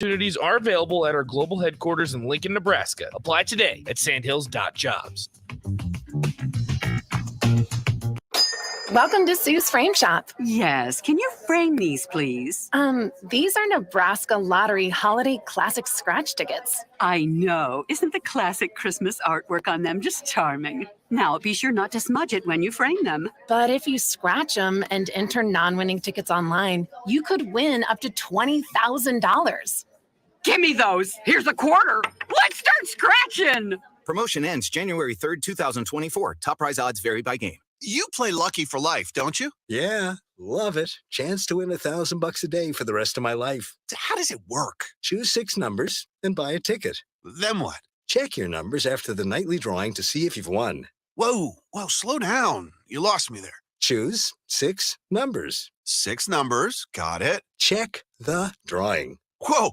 Opportunities are available at our global headquarters in Lincoln, Nebraska. Apply today at sandhills.jobs. Welcome to Sue's Frame Shop. Yes, can you frame these, please? These are Nebraska Lottery Holiday Classic Scratch tickets. I know. Isn't the classic Christmas artwork on them just charming? Now, be sure not to smudge it when you frame them. But if you scratch them and enter non-winning tickets online, you could win up to $20,000. Give me those. Here's a quarter. Let's start scratching. Promotion ends January 3rd, 2024. Top prize odds vary by game. You play Lucky for life, don't you? Yeah, love it. Chance to win $1,000 a day for the rest of my life. How does it work? Choose 6 numbers and buy a ticket. Then what? Check your numbers after the nightly drawing to see if you've won. Whoa, slow down. You lost me there. Choose 6 numbers. 6 numbers, got it. Check the drawing. Whoa,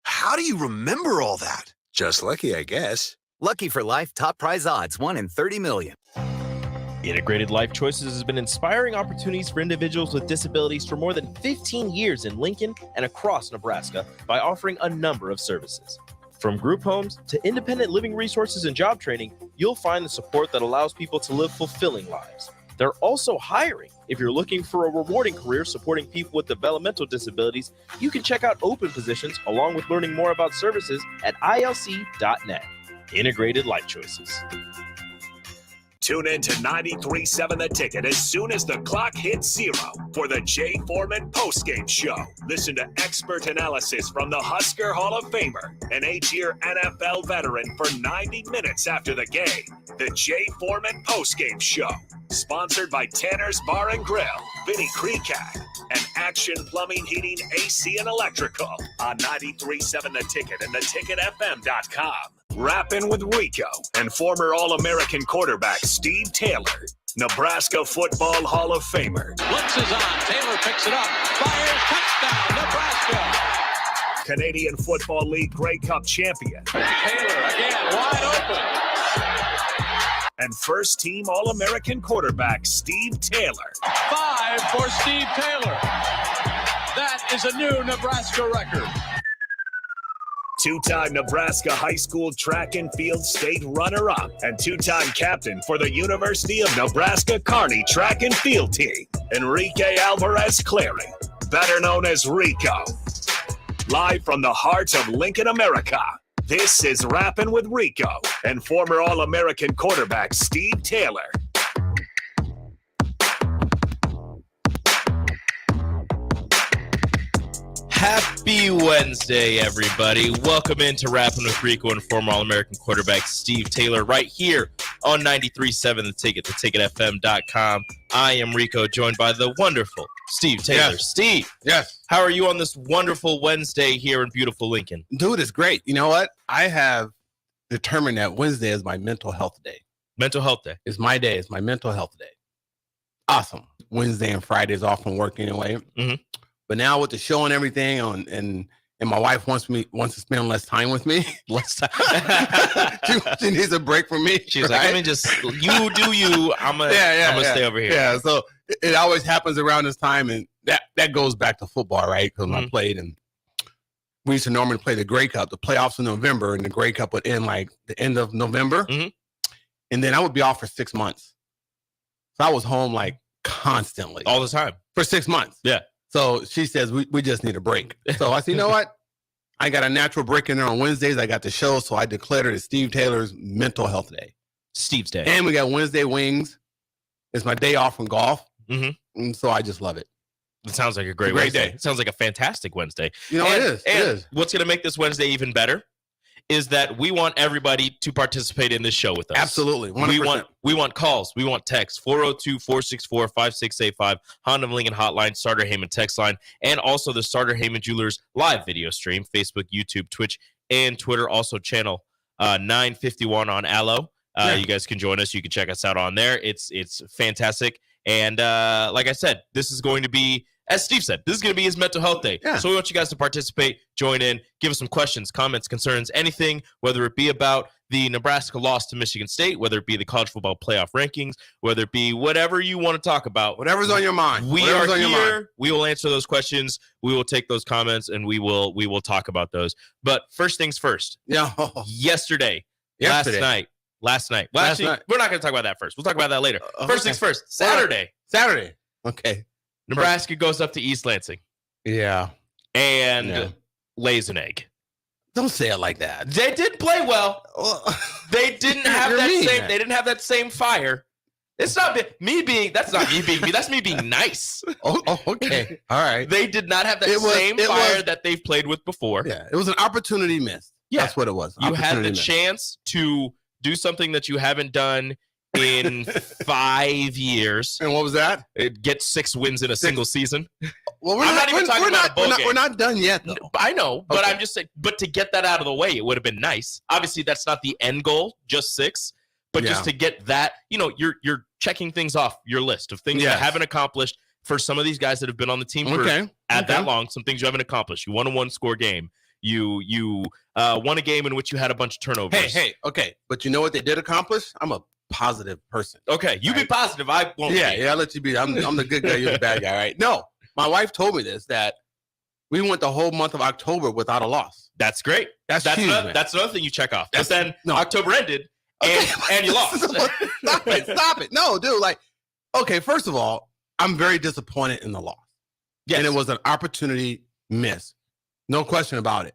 how do you remember all that? Just lucky, I guess. Lucky for life, top prize odds, 1 in 30 million. Integrated Life Choices has been inspiring opportunities for individuals with disabilities for more than 15 years in Lincoln and across Nebraska by offering a number of services. From group homes to independent living resources and job training, you'll find the support that allows people to live fulfilling lives. They're also hiring. If you're looking for a rewarding career supporting people with developmental disabilities, you can check out open positions along with learning more about services at ilc.net. Integrated Life Choices. Tune in to 93.7 The Ticket as soon as the clock hits 0 for the Jay Foreman postgame show. Listen to expert analysis from the Husker Hall of Famer, an 8-year NFL veteran, for 90 minutes after the game. The Jay Foreman postgame show, sponsored by Tanner's Bar and Grill, Vinny Creekat, and Action Plumbing, Heating, AC, and Electrical on 93.7 The Ticket and theticketfm.com. Rappin with Rico and former All-American quarterback Steve Taylor, Nebraska Football Hall of Famer. Blitz is on. Taylor picks it up. Fires. Touchdown, Nebraska. Canadian Football League Grey Cup champion. Taylor again, wide open. And first-team All-American quarterback Steve Taylor. 5 for Steve Taylor. That is a new Nebraska record. Two-time Nebraska high school track and field state runner-up and two-time captain for the University of Nebraska Kearney track and field team, Enrique Alvarez-Clary, better known as Rico. Live from the heart of Lincoln, America, this is Rappin' with Rico and former All-American quarterback Steve Taylor. Happy Wednesday, everybody. Welcome into Rappin' with Rico and former All-American quarterback Steve Taylor right here on 93.7 The Ticket, theticketfm.com. I am Rico, joined by the wonderful Steve Taylor. Yes. Steve, Yes. how are you on this wonderful Wednesday here in beautiful Lincoln? Dude, it's great. You know what? I have determined that Wednesday is my mental health day. Mental Health Day. It's my day. It's my mental health day. Awesome. Wednesday and Friday is off from work anyway. Mhm. But now with the show and everything and my wife wants to spend less time with me. Let's talk. she needs a break from me. She's like, let me just, you do you. I'm going to stay over here. Yeah, so it always happens around this time, and that goes back to football, right? Because I played, and we used to normally play the Grey Cup, the playoffs in November, and the Grey Cup would end like the end of November. And then I would be off for 6 months. So I was home like constantly. All the time. For 6 months. Yeah. So she says, we just need a break. So I said, you know what? I got a natural break in there on Wednesdays. I got the show, so I declared it as Steve Taylor's Mental Health Day. Steve's Day. And we got Wednesday wings. It's my day off from golf. And so I just love it. It sounds like a great Wednesday. day. It sounds like a fantastic Wednesday. You know, it is. And what's going to make this Wednesday even better is that we want everybody to participate in this show with us. Absolutely. 100%. We want calls. We want texts. 402-464-5685, Honda Lincoln Hotline, Starter Heyman text line, and also the Starter Heyman Jewelers live video stream, Facebook, YouTube, Twitch, and Twitter. Also channel 951 on Allo. You guys can join us. You can check us out on there. It's fantastic. And like I said, this is going to be, as Steve said, this is going to be his mental health day. Yeah. So we want you guys to participate, join in, give us some questions, comments, concerns, anything, whether it be about the Nebraska loss to Michigan State, whether it be the college football playoff rankings, whether it be whatever you want to talk about. Whatever's on your mind. We are here. We will answer those questions. We will take those comments, and we will talk about those. But first things first. Yeah. Yesterday. Last night. Well, actually, we're not going to talk about that first. We'll talk about that later. First things first. Saturday. Okay. Nebraska goes up to East Lansing. Yeah. And lays an egg. Don't say it like that. They did play well. They didn't have They didn't have that same fire. It's not me being. That's not me being me. That's me being nice. Okay. All right. They did not have that same fire that they've played with before. Yeah. It was an opportunity missed. Yeah. That's what it was. You had the chance to do something that you haven't done in 5 years. And what was that? Get 6 wins in a single season. Well, we're not even talking about a bowl game. We're not done yet, though. I know, but I'm just saying. But to get that out of the way, it would have been nice. Obviously, that's not the end goal, just 6. But just to get that, you're checking things off your list of things you haven't accomplished for some of these guys that have been on the team for that long. Some things you haven't accomplished. You won a 1-score game. You won a game in which you had a bunch of turnovers. Hey, okay. But you know what they did accomplish? I'm a positive person. Okay, you be positive. I won't. Yeah, I'll let you be. I'm the good guy. You're the bad guy, right? No, my wife told me this, that we went the whole month of October without a loss. That's great. That's huge, that's another thing you check off. But then October ended and you lost. Stop it. No, dude. Okay, first of all, I'm very disappointed in the loss. Yes. And it was an opportunity miss. No question about it.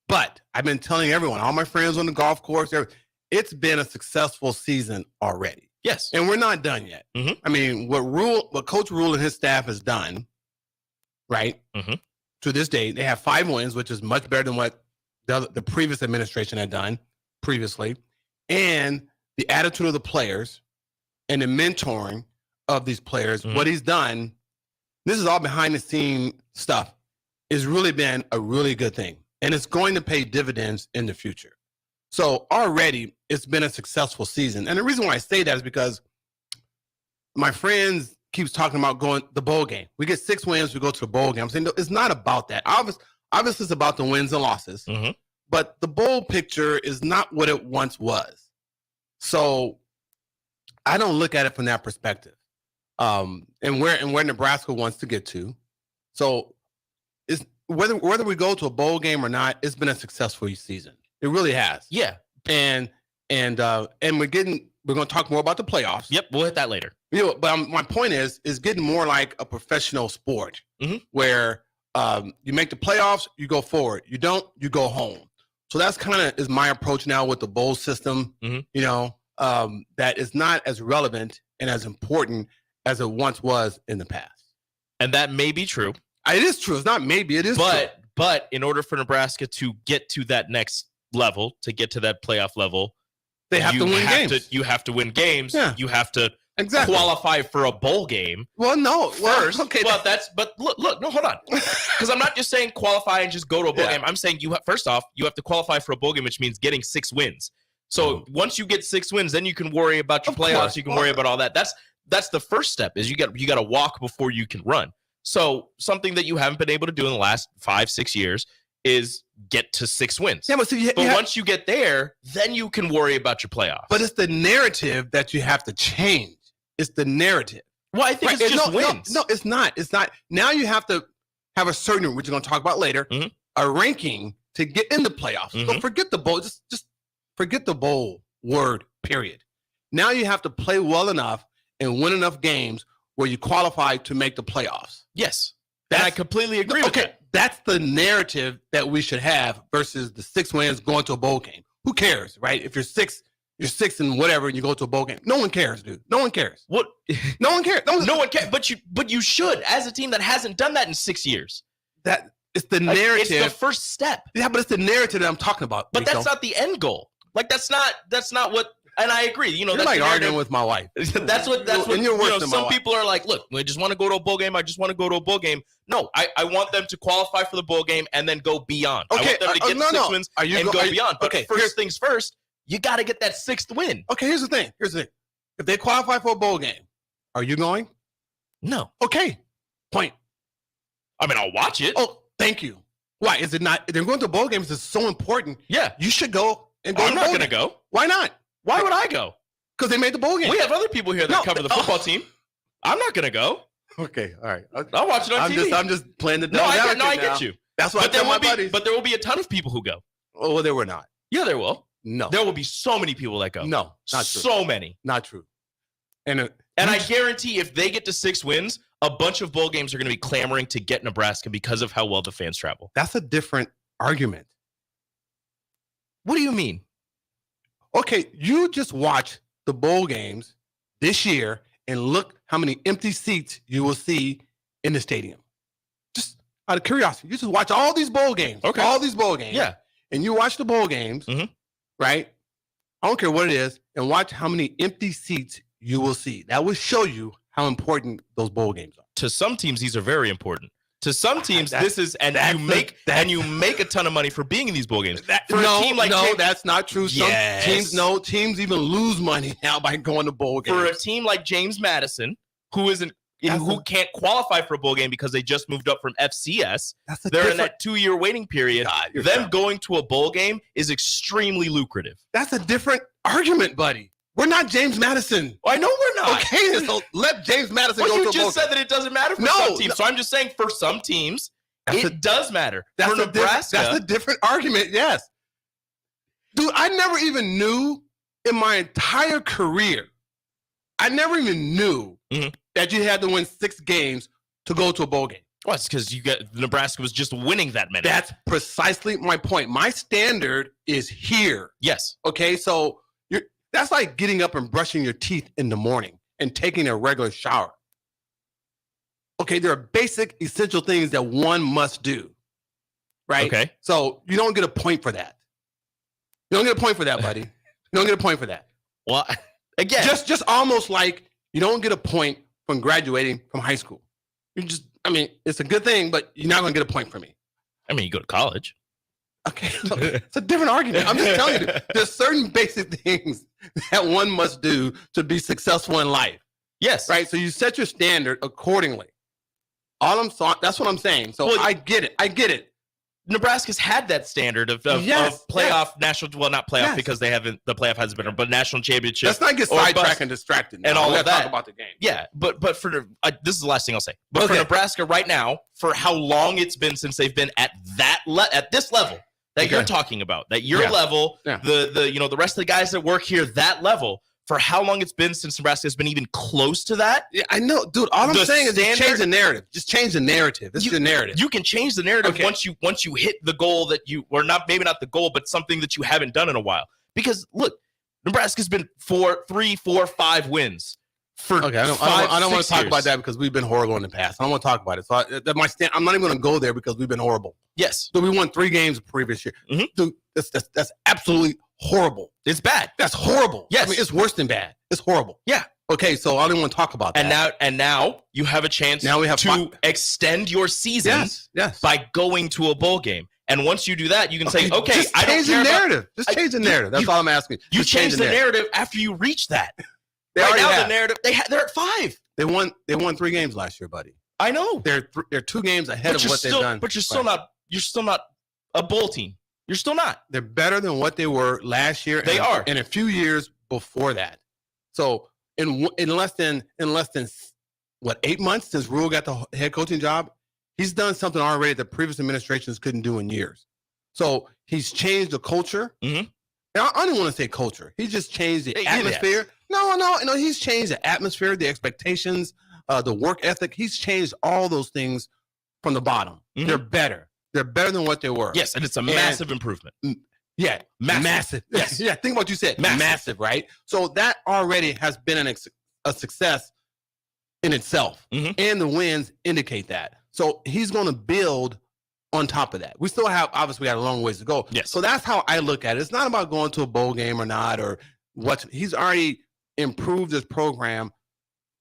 But I've been telling everyone, all my friends on the golf course, it's been a successful season already. Yes. And we're not done yet. Mm-hmm. I mean, what Coach Rule and his staff has done, right, to this day, they have 5 wins, which is much better than what the previous administration had done previously. And the attitude of the players and the mentoring of these players, what he's done, this is all behind the scene stuff, has really been a really good thing. And it's going to pay dividends in the future. So already it's been a successful season. And the reason why I say that is because my friends keeps talking about going the bowl game. We get 6 wins, we go to the bowl game. I'm saying, no, it's not about that. Obviously it's about the wins and losses. But the bowl picture is not what it once was. So I don't look at it from that perspective. And where Nebraska wants to get to. So it's whether we go to a bowl game or not, it's been a successful season. It really has. Yeah. And we're going to talk more about the playoffs. Yep, we'll hit that later. But my point is getting more like a professional sport where you make the playoffs, you go forward. You don't, you go home. So that's kind of is my approach now with the bowl system, that is not as relevant and as important as it once was in the past. And that may be true. It is true. It's not maybe. It is true. But in order for Nebraska to get to that next level, to get to that playoff level, they have to win games. You have to win games. Yeah. You have to qualify for a bowl game. Well, no. First. Okay. But look, no, hold on. Because I'm not just saying qualify and just go to a bowl game. I'm saying first off, you have to qualify for a bowl game, which means getting 6 wins. So once you get 6 wins, then you can worry about your playoffs. Course. You can worry about all that. That's the first step is you got to walk before you can run. So something that you haven't been able to do in the last 5-6 years is get to 6 wins. Yeah, but once you get there, then you can worry about your playoffs. But it's the narrative that you have to change. It's the narrative. Well, I think it's just wins. No, it's not. It's not. Now you have to have a certain, which we're going to talk about later, a ranking to get in the playoffs. So forget the bowl. Just forget the bowl word, period. Now you have to play well enough and win enough games where you qualify to make the playoffs. Yes. And I completely agree with that. That's the narrative that we should have versus the 6 wins going to a bowl game. Who cares, right? If you're 6 and whatever, and you go to a bowl game. No one cares, dude. No one cares. What? No one cares. No one cares. But you should, as a team that hasn't done that in 6 years. That it's the narrative. It's the first step. Yeah, but it's the narrative that I'm talking about. But Rico. that's not the end goal. That's not what. And I agree. You're that's like arguing with my wife. That's what. And you're worse than my some wife. people are like, look, I just want to go to a bowl game. I just want to go to a bowl game. No, I want them to qualify for the bowl game and then go beyond. Okay, I want them to get 6 wins and go beyond. But first things first, you got to get that 6th win. Okay, here's the thing. If they qualify for a bowl game, are you going? No. Okay. Point. I mean, I'll watch it. Oh, thank you. Why is it not? They're going to bowl games. It's so important. Yeah, you should go and go I'm to not bowl going to game. go. Why not? Why would I go? Because they made the bowl game. We have other people here that No, cover the football team. I'm not going to go. Okay, all right. I'll watch it on TV. I'm just playing the No, devil's I advocate get now. you. That's what I tell my buddies. But there will be a ton of people who go. Oh, well, there were not. Yeah, there will. No. There will be so many people that go. No, not true. So many. Not true. And I guarantee if they get to 6 wins, a bunch of bowl games are going to be clamoring to get Nebraska because of how well the fans travel. that's a different argument. What do you mean? Okay, you just watch the bowl games this year and look how many empty seats you will see in the stadium. Just out of curiosity, you just watch all these bowl games. Okay. All these bowl games. Yeah. And you watch the bowl games, right? I don't care what it is, and watch how many empty seats you will see. That will show you how important those bowl games are. To some teams, these are very important. To some teams, That's- this is, and that's you the- make that's- and you make a ton of money for being in these bowl games. For no, a team like no, James, that's not true. Some Yes. teams even lose money now by going to bowl games. for a team like James Madison, who isn't That's who a- can't qualify for a bowl game because they just moved up from FCS. That's a They're in different- that 2-year waiting period. God, you're Them dumb. going to a bowl game is extremely lucrative. That's a different argument, buddy. We're not James Madison. I know we're not. Okay, so let James Madison Well, go to you a bowl just said game. that it doesn't matter for No, some teams. no. So I'm just saying for some teams, That's it does matter. That's For a different- Nebraska, that's a different argument, yes. Dude, I never even knew in my entire career, I never even knew Mhm. that you had to win 6 games to go to a bowl game. well, it's because Nebraska was just winning that many. That's precisely my point. My standard is here. Yes. Okay, so that's like getting up and brushing your teeth in the morning and taking a regular shower. Okay, there are basic, essential things that one must do, right? Okay. So you don't get a point for that. You don't get a point for that, buddy. You don't get a point for that. Well, again, Just almost like you don't get a point from graduating from high school. It's a good thing, but you're not going to get a point from me. you go to college. Okay, look, it's a different argument. I'm just telling you, there's certain basic things that one must do to be successful in life, Yes. right? So you set your standard accordingly. That's what I'm saying. So Well, I get it. Nebraska's had that standard of Yes, playoff national, well, not playoff Yes. because the playoff hasn't been, but national championship. Let's not get or sidetracked bust. and distracted now. And all We of gotta that. talk about the game. Yeah, but this is the last thing I'll say. But for Okay. Nebraska right now, for how long it's been since they've been at at this level that Okay. you're talking about, that your Yeah. level, Yeah. the rest of the guys that work here, that level, for how long it's been since Nebraska has been even close to that. Yeah, I know, dude. All I'm The saying is just standard- change the narrative. Just change the narrative. It's your narrative. You can change the narrative Okay. once you hit the goal that you, or not, maybe not the goal, but something that you haven't done in a while. Because look, Nebraska's been 3, 4, 5 wins for Okay, I don't want to talk about that because we've been horrible in the past. I don't want to talk about it. So I'm not even going to go there because we've been horrible. Yes, So we won 3 games the previous year. Mhm. Dude, that's absolutely horrible. it's bad. That's horrible. Yes. It's worse than bad. It's horrible. Yeah. Okay, so I don't even want to talk about that. And now you have a chance Now we have to extend your season yes. by going to a bowl game. And once you do that, you can say, okay, just I don't change the care about, narrative. Just change the narrative. That's all I'm asking. you Just change the narrative after you reach that. They right already now, have. the narrative, they're at 5. They won 3 games last year, buddy. I know. They're 2 games ahead of But what they've done. But you're still not a bowl team. You're still not. They're better than what they were last year. They are. And a few years before that. So in less than 8 months since Rule got the head coaching job, he's done something already that previous administrations couldn't do in years. So he's changed the culture. Mhm. And I don't want to say culture. He just changed the Yeah, atmosphere. No. He's changed the atmosphere, the expectations, the work ethic. He's changed all those things from the bottom. Mhm. They're better. They're better than what they were. Yes, and it's a massive improvement. Yeah, massive. Yes. Yeah, think what you said. Massive. Right? So that already has been a success in itself. Mhm. And the wins indicate that. So he's going to build on top of that. We still have, obviously, we got a long ways to go. Yes. So that's how I look at it. It's not about going to a bowl game or not, or what. He's already improved his program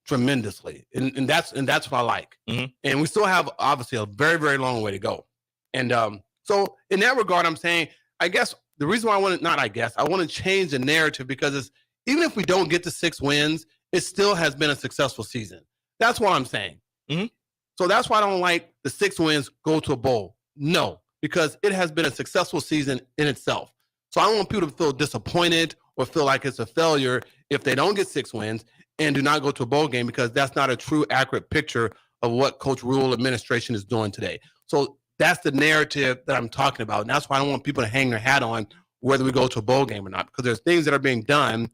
tremendously. And that's what I like. Mhm. And we still have, obviously, a very, very long way to go. And so in that regard, I'm saying, I guess the reason why I want to change the narrative because even if we don't get to 6 wins, it still has been a successful season. That's what I'm saying. Mhm. So that's why I don't like the 6 wins go to a bowl. No, because it has been a successful season in itself. So I don't want people to feel disappointed or feel like it's a failure if they don't get 6 wins and do not go to a bowl game, because that's not a true, accurate picture of what Coach Rule administration is doing today. So that's the narrative that I'm talking about. And that's why I don't want people to hang their hat on whether we go to a bowl game or not, because there's things that are being done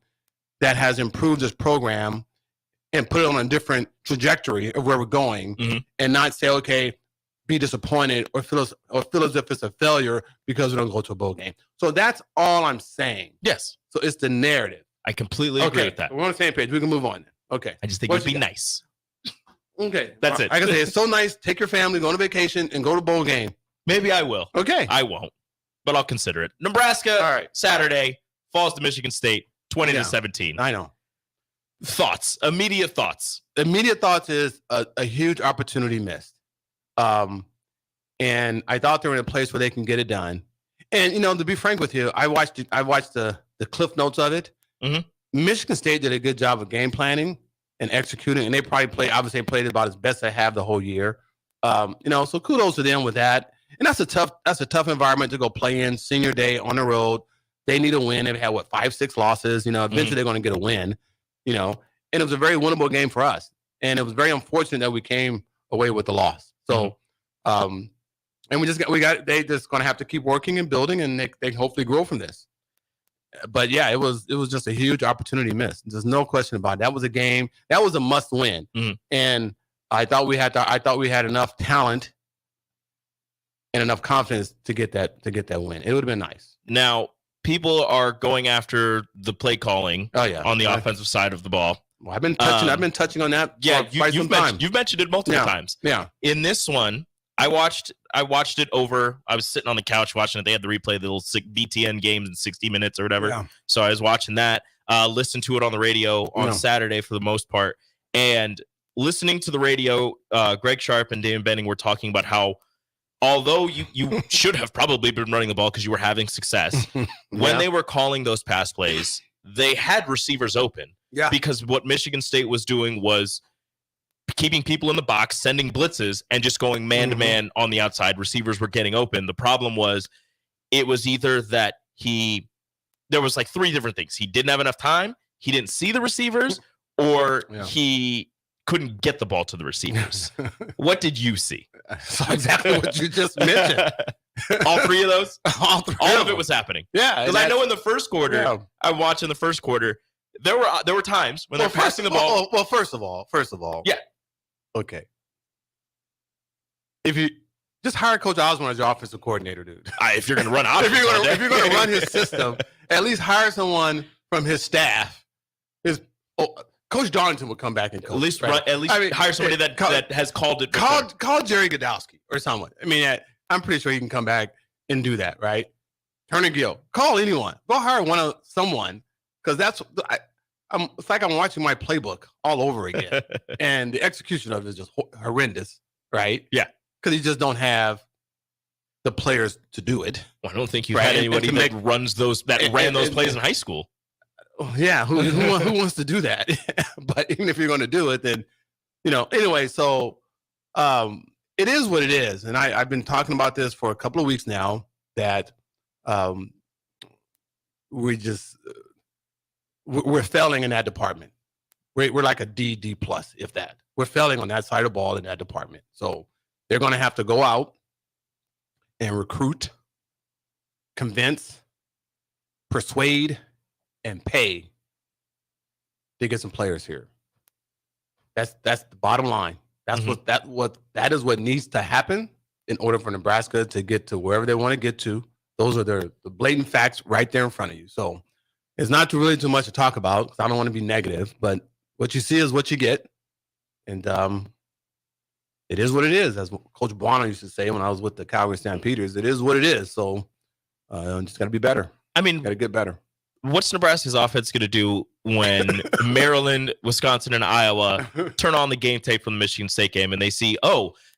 that has improved this program and put it on a different trajectory of where we're going, and not say, okay, be disappointed or feel as if it's a failure because we don't go to a bowl game. So that's all I'm saying. Yes. So it's the narrative. I completely agree with that. We're on the same page. We can move on then. Okay. I just think it'd be nice. Okay. That's it. Like I say, it's so nice. Take your family, go on a vacation, and go to a bowl game. Maybe I will. Okay. I won't, but I'll consider it. Nebraska, All right. Saturday, falls to Michigan State, 20-17. I know. Thoughts, immediate thoughts. Immediate thoughts is a huge opportunity missed. And I thought they were in a place where they can get it done. And, to be frank with you, I watched the cliff notes of it. Michigan State did a good job of game planning and executing, and they probably played about as best they have the whole year. So kudos to them with that. And that's a tough environment to go play in, senior day on the road. They need a win. They've had 5-6 losses. Eventually they're going to get a win. And it was a very winnable game for us. And it was very unfortunate that we came away with the loss. So, and they just going to have to keep working and building, and they hopefully grow from this. But yeah, it was just a huge opportunity missed. There's no question about it. That was a game. That was a must win. And I thought we had enough talent and enough confidence to get that win. It would have been nice. Now, people are going after the play calling on the offensive side of the ball. Well, I've been touching on that for quite some time. You've mentioned it multiple times. Yeah. In this one, I watched it over. I was sitting on the couch watching it. They had to replay the little BTN games in 60 minutes or whatever. Yeah. So I was watching that, listened to it on the radio on Saturday for the most part. And listening to the radio, Greg Sharp and Damon Benning were talking about how, although you should have probably been running the ball because you were having success, when they were calling those pass plays, they had receivers open. Yeah. Because what Michigan State was doing was keeping people in the box, sending blitzes, and just going man-to-man on the outside. Receivers were getting open. The problem was it was either that there was 3 different things. He didn't have enough time, he didn't see the receivers, or he couldn't get the ball to the receivers. What did you see? So exactly what you just mentioned. All 3 of those? All of it was happening. Yeah. Because I know in the first quarter, I'm watching the first quarter, there were times when they're passing the ball. Well, first of all. Yeah. Okay. If you just hire Coach Osborne as your offensive coordinator, dude. If you're going to run out, if you're going to run his system, at least hire someone from his staff. Coach Darlington would come back and coach. At least hire somebody that has called it. Call Jerry Godowski or someone. I mean, I'm pretty sure he can come back and do that, right? Turner Gill. Call anyone. Go hire someone, because it's like I'm watching my playbook all over again. And the execution of it is just horrendous, right? Yeah. Because you just don't have the players to do it. Well, I don't think you had anybody that ran those plays in high school. Yeah, who wants to do that? But even if you're going to do it, then, anyway, so it is what it is. And I've been talking about this for a couple of weeks now, that we're failing in that department. We're like a D plus, if that. We're failing on that side of the ball in that department. So they're going to have to go out and recruit, convince, persuade, and pay to get some players here. That's the bottom line. That is what needs to happen in order for Nebraska to get to wherever they want to get to. Those are the blatant facts right there in front of you. So it's not really too much to talk about, because I don't want to be negative, but what you see is what you get. And it is what it is. As Coach Buono used to say when I was with the Calgary Stampeders, it is what it is. So just got to be better. I mean, got to get better. What's Nebraska's offense going to do when Maryland, Wisconsin, and Iowa turn on the game tape from the Michigan State game and they see,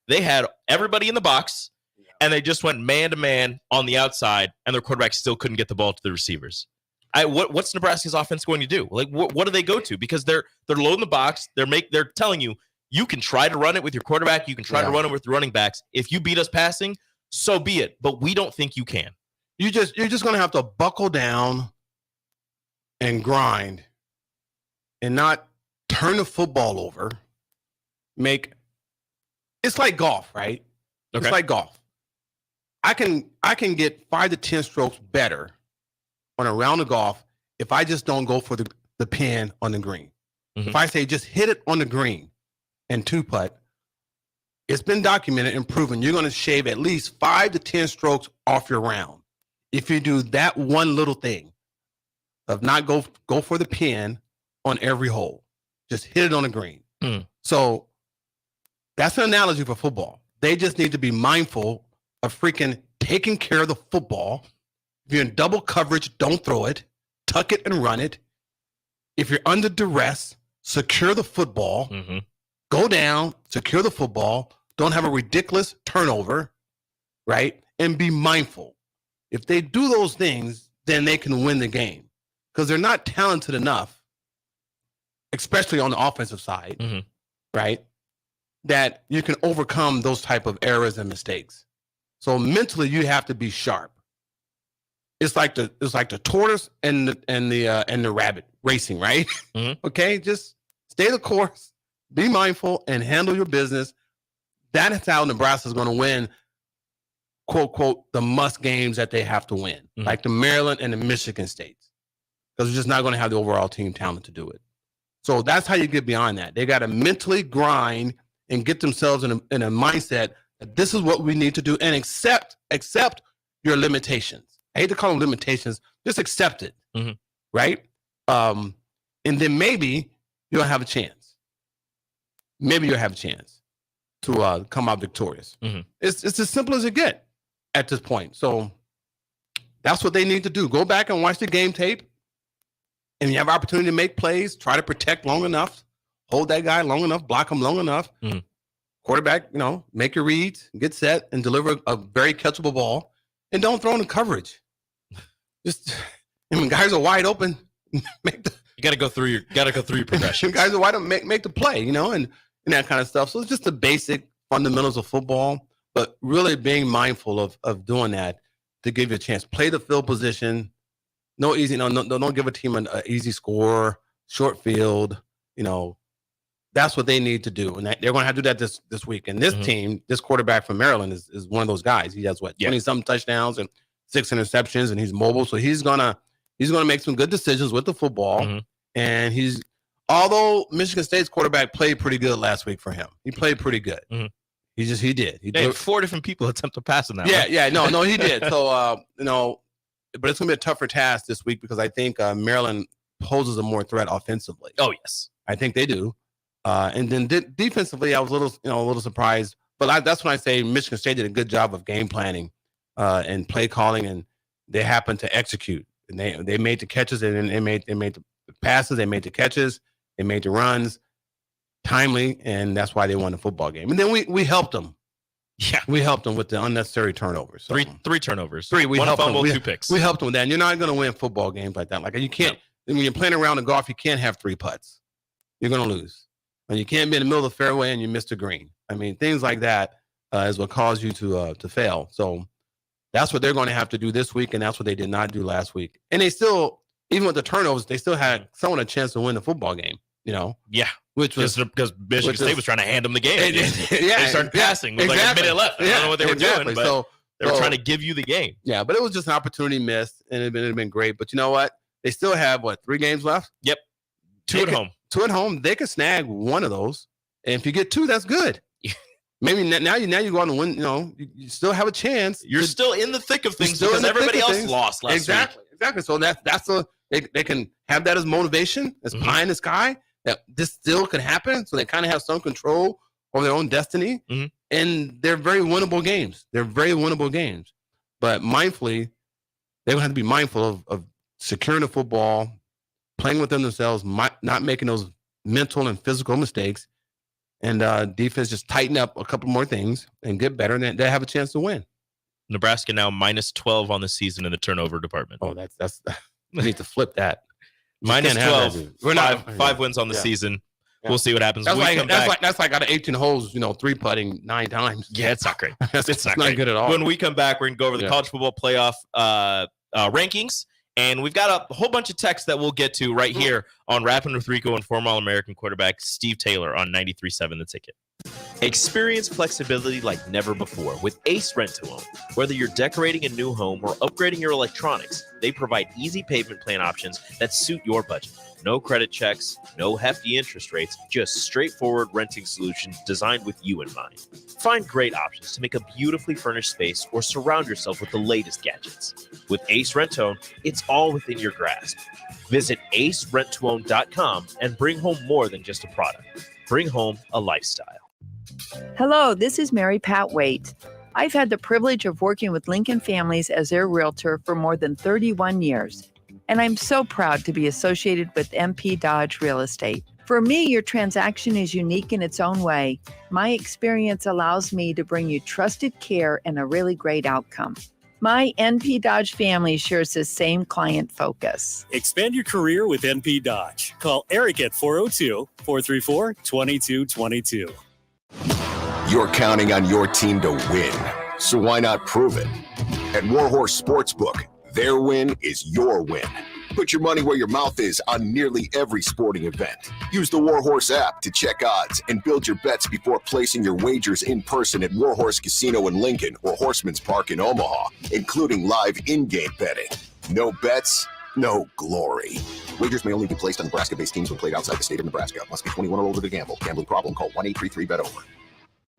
they had everybody in the box and they just went man-to-man on the outside and their quarterback still couldn't get the ball to the receivers? What's Nebraska's offense going to do? What do they go to? Because they're loading the box. They're telling you can try to run it with your quarterback. You can try to run it with your running backs. If you beat us passing, so be it. But we don't think you can. you're just going to have to buckle down and grind and not turn the football over. It's like golf, right? Okay. It's like golf. I can get 5 to 10 strokes better on a round of golf if I just don't go for the pin on the green. Mm-hmm. If I say just hit it on the green and 2-putt, it's been documented and proven you're going to shave at least 5 to 10 strokes off your round. If you do that one little thing of not go for the pin on every hole, just hit it on the green. So that's an analogy for football. They just need to be mindful of freaking taking care of the football. If you're in double coverage, don't throw it. Tuck it and run it. If you're under duress, secure the football. Mm-hmm. Go down, secure the football. Don't have a ridiculous turnover, right? And be mindful. If they do those things, then they can win the game because they're not talented enough, especially on the offensive side, mm-hmm. right? That you can overcome those type of errors and mistakes. So mentally, you have to be sharp. It's like the tortoise and the rabbit racing, right? Mm-hmm. Okay, just stay the course, be mindful, and handle your business. That is how Nebraska is going to win, quote, quote, the must games that they have to win, mm-hmm. like the Maryland and the Michigan States, because they're just not going to have the overall team talent to do it. So that's how you get beyond that. They got to mentally grind and get themselves in a mindset that this is what we need to do and accept your limitations. I hate to call them limitations. Just accept it, mm-hmm. right? And then maybe you'll have a chance. Maybe you'll have a chance to come out victorious. Mm-hmm. It's as simple as it gets at this point. So that's what they need to do. Go back and watch the game tape. And you have opportunity to make plays, try to protect long enough, hold that guy long enough, block him long enough. Mm-hmm. Quarterback, make your reads, get set, and deliver a very catchable ball. And don't throw in the coverage. When guys are wide open, you got to go through your progression. Guys are wide open, make the play, and that kind of stuff. So it's just the basic fundamentals of football, but really being mindful of doing that to give you a chance. Play the field position. No easy. No, don't give a team an easy score, short field. That's what they need to do, and they're going to have to do that this week. And this mm-hmm. team, this quarterback from Maryland is one of those guys. He has 20-something touchdowns and 6 interceptions, and he's mobile, so he's gonna make some good decisions with the football. Mm-hmm. And although Michigan State's quarterback played pretty good last week for him, he played pretty good. Mm-hmm. He did. He had 4 different people attempt to pass him that. No, he did. So but it's gonna be a tougher task this week because I think Maryland poses a more threat offensively. Oh yes, I think they do. And then defensively, I was a little surprised. But that's when I say Michigan State did a good job of game planning and play calling, and they happened to execute. And they made the catches, and they made the passes, they made the catches, they made the runs timely, and that's why they won the football game. And then we helped them. Yeah, we helped them with the unnecessary turnovers. So. Three turnovers. 3. We One helped fumble, them. 2 picks. We helped them with that. And you're not going to win football games like that. Like you can't. No. When you're playing around in golf, you can't have 3 putts. You're going to lose. And you can't be in the middle of the fairway and you miss the green. I mean, things like that is what caused you to fail. So that's what they're going to have to do this week, and that's what they did not do last week. And they still, even with the turnovers, they still had somewhat a chance to win the football game. Yeah, which was because Michigan State was trying to hand them the game. They started passing with like a minute left. I don't know what they were doing, but they were trying to give you the game. Yeah, but it was just an opportunity missed, and it'd have been great. But you know what? They still have 3 games left. Yep, 2 at home. 2 at home. They could snag one of those, and if you get 2, that's good. Maybe now you go on and win. You still have a chance. You're still in the thick of things because everybody else lost last week. Exactly. So that's they can have that as motivation, as mm-hmm. pie in the sky, that this still could happen. So they kind of have some control over their own destiny, mm-hmm. and they're very winnable games. But mindfully, they're going to have to be mindful of securing the football, playing within themselves, not making those mental and physical mistakes, and defense just tighten up a couple more things and get better, and they have a chance to win. Nebraska now -12 on the season in the turnover department. Oh, that's we need to flip that. -12. We're not 5 wins on the season. We'll see what happens. That's like out of 18 holes, 3-putting 9 times. Yeah, it's not great. It's not good at all. When we come back, we're going to go over the college football playoff rankings. And we've got a whole bunch of texts that we'll get to right here on Rappin' with Rico and former All-American quarterback Steve Taylor on 93.7 The Ticket. Experience flexibility like never before with Ace Rent-to-Own. Whether you're decorating a new home or upgrading your electronics, they provide easy payment plan options that suit your budget. No credit checks, no hefty interest rates, just straightforward renting solutions designed with you in mind. Find great options to make a beautifully furnished space or surround yourself with the latest gadgets. With Ace Rent-to-Own, it's all within your grasp. Visit acerentoown.com and bring home more than just a product. Bring home a lifestyle. Hello, this is Mary Pat Waite. I've had the privilege of working with Lincoln families as their realtor for more than 31 years. And I'm so proud to be associated with MP Dodge Real Estate. For me, your transaction is unique in its own way. My experience allows me to bring you trusted care and a really great outcome. My NP Dodge family shares the same client focus. Expand your career with NP Dodge. Call Eric at 402-434-2222. You're counting on your team to win, so why not prove it? At Warhorse Sportsbook, their win is your win. Put your money where your mouth is on nearly every sporting event. Use the Warhorse app to check odds and build your bets before placing your wagers in person at Warhorse Casino in Lincoln or Horseman's Park in Omaha, including live in-game betting. No bets, no glory. Wagers may only be placed on Nebraska-based teams when played outside the state of Nebraska. Must be 21 or older to gamble. Gambling problem? Call 1-833-BET-OVER.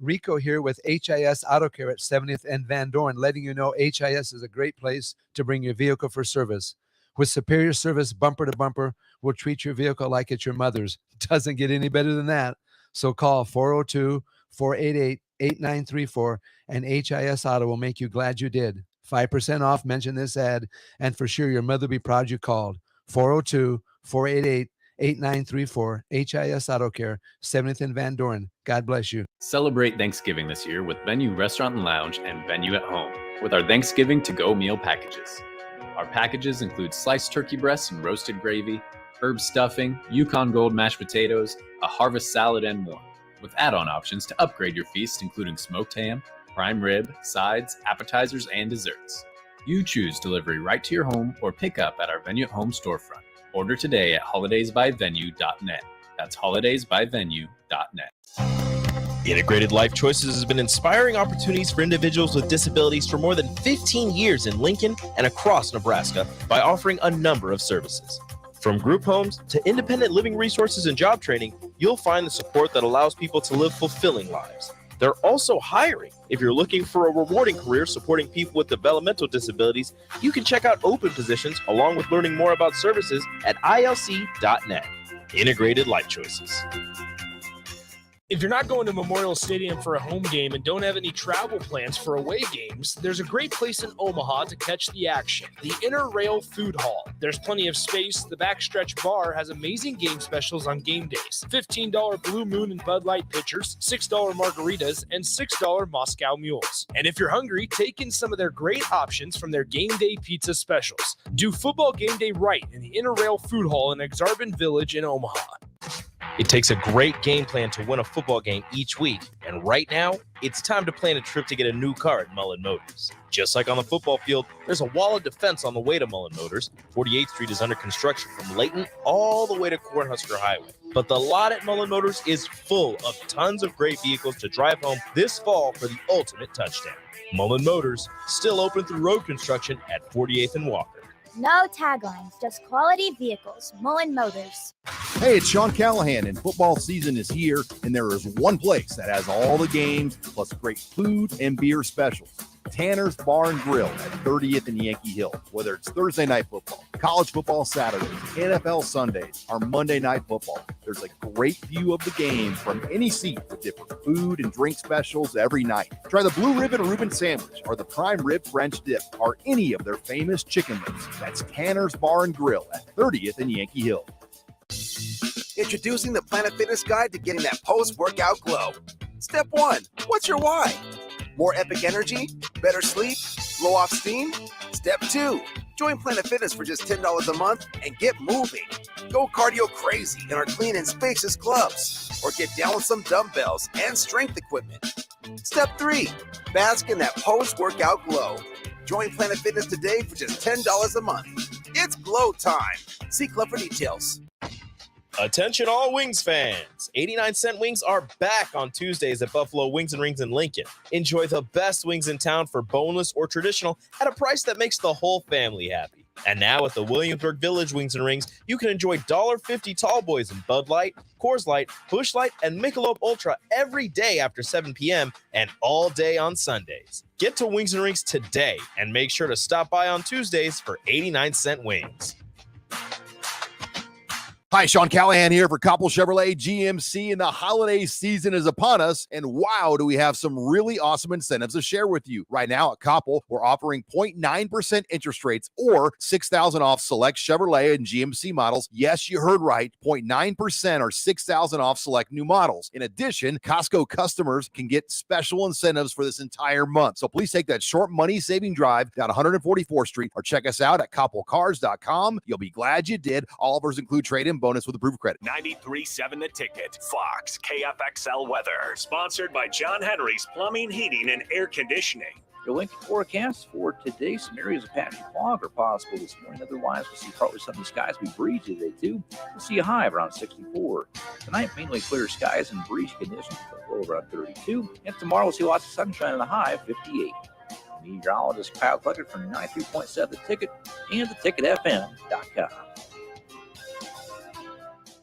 Rico here with HIS Auto Care at 70th and Van Dorn, letting you know HIS is a great place to bring your vehicle for service. With superior service bumper to bumper, we'll treat your vehicle like it's your mother's. Doesn't get any better than that. So call 402-488-8934 and HIS Auto will make you glad you did. 5% off, mention this ad, and for sure your mother will be proud you called. 402-488-8934, HIS Auto Care, 70th and Van Dorn. God bless you. Celebrate Thanksgiving this year with Venue Restaurant and Lounge and Venue at Home with our Thanksgiving to-go meal packages. Our packages include sliced turkey breasts and roasted gravy, herb stuffing, Yukon Gold mashed potatoes, a harvest salad, and more, with add-on options to upgrade your feast, including smoked ham, prime rib, sides, appetizers, and desserts. You choose delivery right to your home or pick up at our Venue at Home storefront. Order today at holidaysbyvenue.net. That's holidaysbyvenue.net. Integrated Life Choices has been inspiring opportunities for individuals with disabilities for more than 15 years in Lincoln and across Nebraska by offering a number of services. From group homes to independent living resources and job training, you'll find the support that allows people to live fulfilling lives. They're also hiring. If you're looking for a rewarding career supporting people with developmental disabilities, you can check out open positions along with learning more about services at ilc.net. Integrated Life Choices. If you're not going to Memorial Stadium for a home game and don't have any travel plans for away games, there's a great place in Omaha to catch the action, the Inner Rail Food Hall. There's plenty of space. The Backstretch Bar has amazing game specials on game days. $15 Blue Moon and Bud Light pitchers, $6 margaritas, and $6 Moscow mules. And if you're hungry, take in some of their great options from their game day pizza specials. Do football game day right in the Inner Rail Food Hall in Exarban Village in Omaha. It takes a great game plan to win a football game each week, and right now, it's time to plan a trip to get a new car at Mullen Motors. Just like on the football field, there's a wall of defense on the way to Mullen Motors. 48th Street is under construction from Layton all the way to Cornhusker Highway. But the lot at Mullen Motors is full of tons of great vehicles to drive home this fall for the ultimate touchdown. Mullen Motors, still open through road construction at 48th and Walker. No taglines, just quality vehicles. Mullen Motors. Hey, it's Sean Callahan, and football season is here, and there is one place that has all the games, plus great food and beer specials. Tanner's Bar and Grill at 30th and Yankee Hill. Whether it's Thursday night football, college football Saturdays, NFL Sundays, or Monday night football, there's a great view of the game from any seat with different food and drink specials every night. Try the Blue Ribbon Reuben Sandwich or the Prime Rib French Dip or any of their famous chicken wings. That's Tanner's Bar and Grill at 30th and Yankee Hill. Introducing the Planet Fitness Guide to getting that post-workout glow. Step 1, what's your why? More epic energy? Better sleep? Blow off steam? Step 2, Join Planet Fitness for just $10 a month and get moving. Go cardio crazy in our clean and spacious clubs, or get down with some dumbbells and strength equipment. Step 3, bask in that post-workout glow. Join Planet Fitness today for just $10 a month. It's glow time. See club for details. Attention all Wings fans. 89-cent wings are back on Tuesdays at Buffalo Wings and Rings in Lincoln. Enjoy the best wings in town for boneless or traditional at a price that makes the whole family happy. And now at the Williamsburg Village Wings and Rings, you can enjoy $1.50 tall boys in Bud Light, Coors Light, Busch Light, and Michelob Ultra every day after 7 p.m. and all day on Sundays. Get to Wings and Rings today and make sure to stop by on Tuesdays for 89-cent wings. Hi, Sean Callahan here for Koppel Chevrolet GMC, and the holiday season is upon us, and wow, do we have some really awesome incentives to share with you. Right now at Koppel, we're offering 0.9% interest rates or $6,000 off select Chevrolet and GMC models. Yes, you heard right, 0.9% or $6,000 off select new models. In addition, Costco customers can get special incentives for this entire month. So please take that short money-saving drive down 144th Street or check us out at koppelcars.com. You'll be glad you did. All offers include trade-in bonus with approved credit. 93.7 The Ticket. Fox KFXL weather. Sponsored by John Henry's Plumbing, Heating, and Air Conditioning. Your Lincoln forecast for today, some areas of patchy fog are possible this morning. Otherwise, we'll see partly sunny skies. Be breezy today, too. We'll see a high of around 64. Tonight, mainly clear skies and breezy conditions with a low around 32. And tomorrow, we'll see lots of sunshine and a high of 58. Meteorologist Kyle Pluckett from 93.7 The Ticket and theticketfm.com.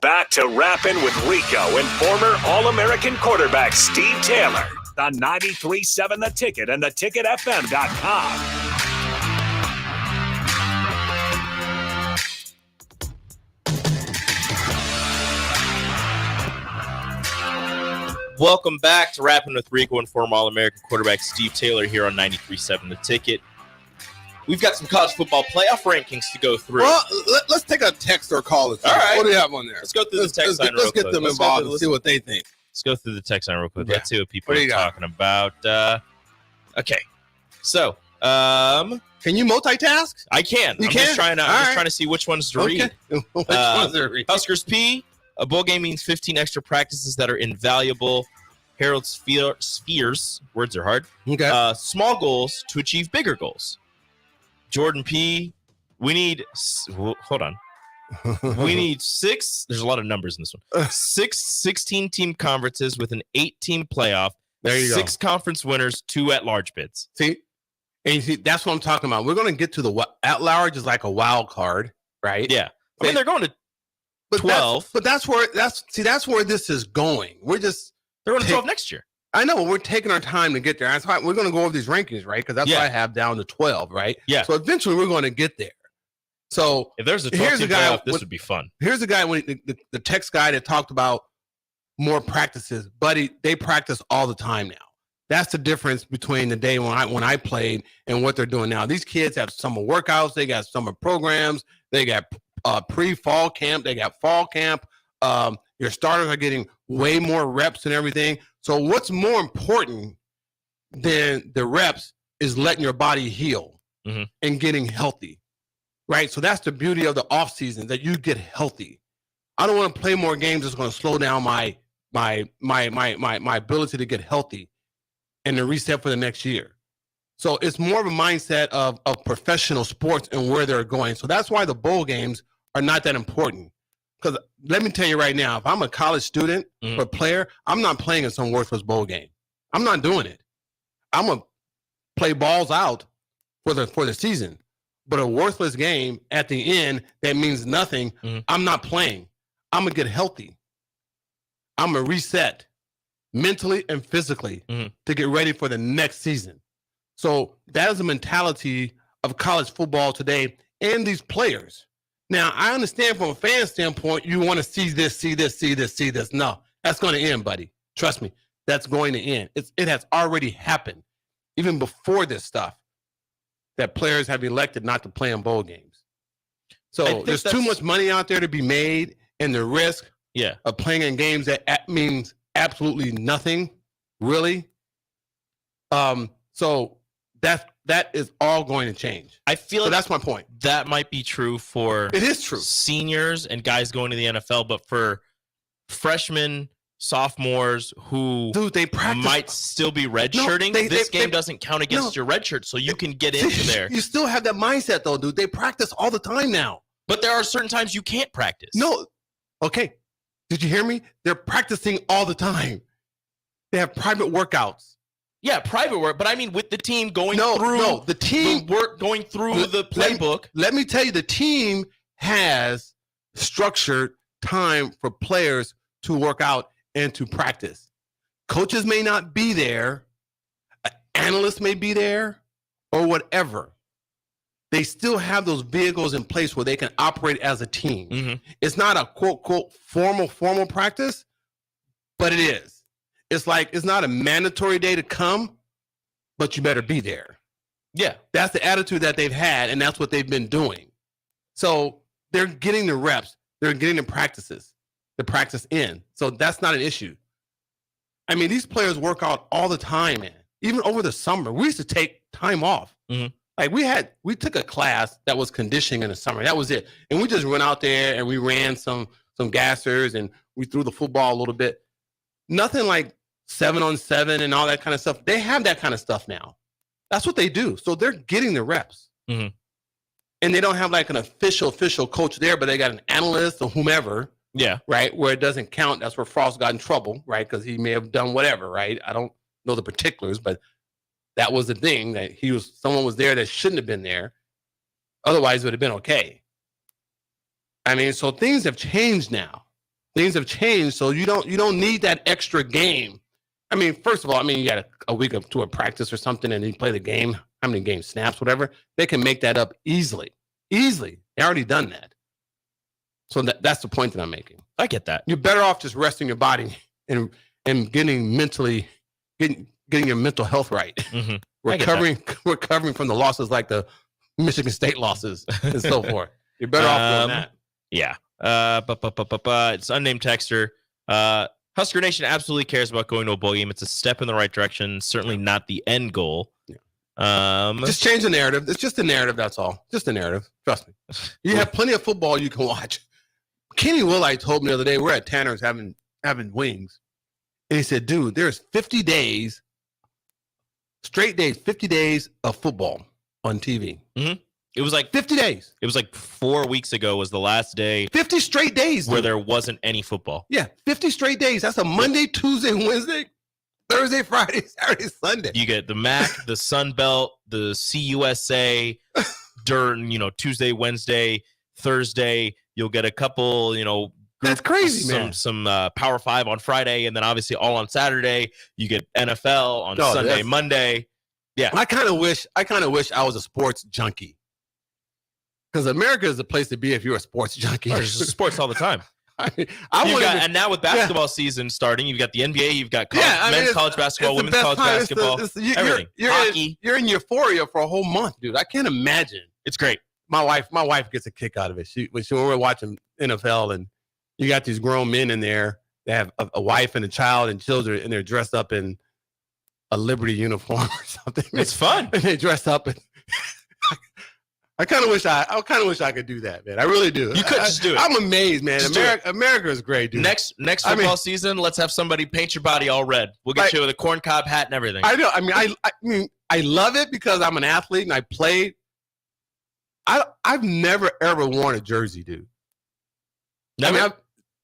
Back to Rappin with Rico and former All-American quarterback Steve Taylor on 93.7 The Ticket and theticketfm.com. Welcome back to Rappin' with Rico and former All-American quarterback Steve Taylor here on 93.7 The Ticket. We've got some college football playoff rankings to go through. Well, let's take a text or call. All right. What do you have on there? Let's go through the text line real quick. Let's get them involved and see what they think. Let's go through the text line real quick. Yeah. Let's see what people What do are you got? talking about. Okay. So, can you multitask? I can. You I'm can? just trying to. All I'm just right. trying to see which ones to Okay. read. Which ones to read? Huskers P. A bowl game means 15 extra practices that are invaluable. Harold Spheres. Words are hard. Okay. Small goals to achieve bigger goals. Jordan P. We need. Hold on. We need 6. There's a lot of numbers in this one. 16-team conferences with an 8-team playoff. There you go. 6 conference winners, 2 at-large bids. See, and you see, that's what I'm talking about. We're going to get to the at-large is like a wild card, right? Yeah. I mean, they're going to 12. That's where this is going. They're going to 12 next year. I know, but we're taking our time to get there. That's why we're going to go over these rankings, right? Because that's what I have down to 12, right? Yeah. So eventually we're going to get there. So if there's a 12-team playoff, this would be fun. Here's a guy, the text guy that talked about more practices, buddy. They practice all the time now. That's the difference between the day when I played and what they're doing now. These kids have summer workouts. They got summer programs. They got pre-fall camp. They got fall camp. Your starters are getting way more reps and everything. So what's more important than the reps is letting your body heal and getting healthy, right? So that's the beauty of the offseason, that you get healthy. I don't want to play more games that's going to slow down my ability to get healthy and to reset for the next year. So it's more of a mindset of professional sports and where they're going. So that's why the bowl games are not that important. Because let me tell you right now, if I'm a college student or a player, I'm not playing in some worthless bowl game. I'm not doing it. I'm going to play balls out for the season. But a worthless game at the end that means nothing, I'm not playing. I'm going to get healthy. I'm going to reset mentally and physically to get ready for the next season. So that is the mentality of college football today and these players. Now, I understand from a fan standpoint, you want to see this. No, that's going to end, buddy. Trust me, that's going to end. It has already happened, even before this stuff, that players have elected not to play in bowl games. So there's too much money out there to be made, and the risk of playing in games that means absolutely nothing, really. So that is all going to change. I feel so that's my point. That might be true for it is true seniors and guys going to the NFL, but for freshmen, sophomores who they might still be redshirting, this game doesn't count against your redshirt, so you can get into there. You still have that mindset, though, dude. They practice all the time now. But there are certain times you can't practice. No. Okay. Did you hear me? They're practicing all the time. They have private workouts. Yeah, private work, but I mean with the team going through the team work going through the playbook. Let me tell you, the team has structured time for players to work out and to practice. Coaches may not be there, analysts may be there, or whatever. They still have those vehicles in place where they can operate as a team. Mm-hmm. It's not a quote formal practice, but it is. It's like it's not a mandatory day to come, but you better be there. Yeah. That's the attitude that they've had, and that's what they've been doing. So they're getting the reps. They're getting the practices, the practice in. So that's not an issue. I mean, these players work out all the time, man. Even over the summer. We used to take time off. Mm-hmm. Like we took a class that was conditioning in the summer. That was it. And we just went out there and we ran some gassers and we threw the football a little bit. Nothing like 7-on-7 and all that kind of stuff. They have that kind of stuff now. That's what they do. So they're getting the reps. Mm-hmm. And they don't have like an official coach there, but they got an analyst or whomever. Yeah. Right. Where it doesn't count. That's where Frost got in trouble. Right. Because he may have done whatever. Right. I don't know the particulars, but that was the thing that someone was there that shouldn't have been there. Otherwise it would have been okay. I mean, so things have changed now. Things have changed, so you don't need that extra game. I mean, first of all, you got a week to a practice or something, and you play the game, how many game snaps, whatever. They can make that up easily. They already done that. So that's the point that I'm making. I get that. You're better off just resting your body and getting your mental health right. Mm-hmm. recovering from the losses like the Michigan State losses and so forth. You're better off doing that. Yeah. It's unnamed texter. Husker Nation absolutely cares about going to a bowl game. It's a step in the right direction. Certainly not the end goal. Yeah. Just change the narrative. It's just a narrative. That's all. Just a narrative. Trust me. You have plenty of football you can watch. Kenny Willite told me the other day we're at Tanner's having wings, and he said, "Dude, there's 50 days, straight days, 50 days of football on TV." Mm-hmm. It was like 50 days. It was like 4 weeks ago was the last day. 50 straight days. Where there wasn't any football. Yeah, 50 straight days. That's a Monday, Tuesday, Wednesday, Thursday, Friday, Saturday, Sunday. You get the MAC, the Sun Belt, the CUSA during, Tuesday, Wednesday, Thursday. You'll get a couple, that's crazy, man. Some Power 5 on Friday, and then obviously all on Saturday. You get NFL on Sunday, Monday. Yeah. I kind of wish I was a sports junkie. Because America is the place to be if you're a sports junkie. There's sports all the time. And now with basketball season starting, you've got the NBA, you've got men's college basketball, women's college basketball, everything. Hockey. You're in euphoria for a whole month, dude. I can't imagine. It's great. My wife gets a kick out of it. When we're watching NFL and you got these grown men in there, they have a wife and a child and children, and they're dressed up in a Liberty uniform or something. It's fun. And they dress up and I kind of wish I could do that, man. I really do. You could just do it. I'm amazed, man. America is great, dude. Next football season, let's have somebody paint your body all red. We'll get you with a corn cob hat and everything. I know. I love it because I'm an athlete and I played. I've never ever worn a jersey, dude. Never?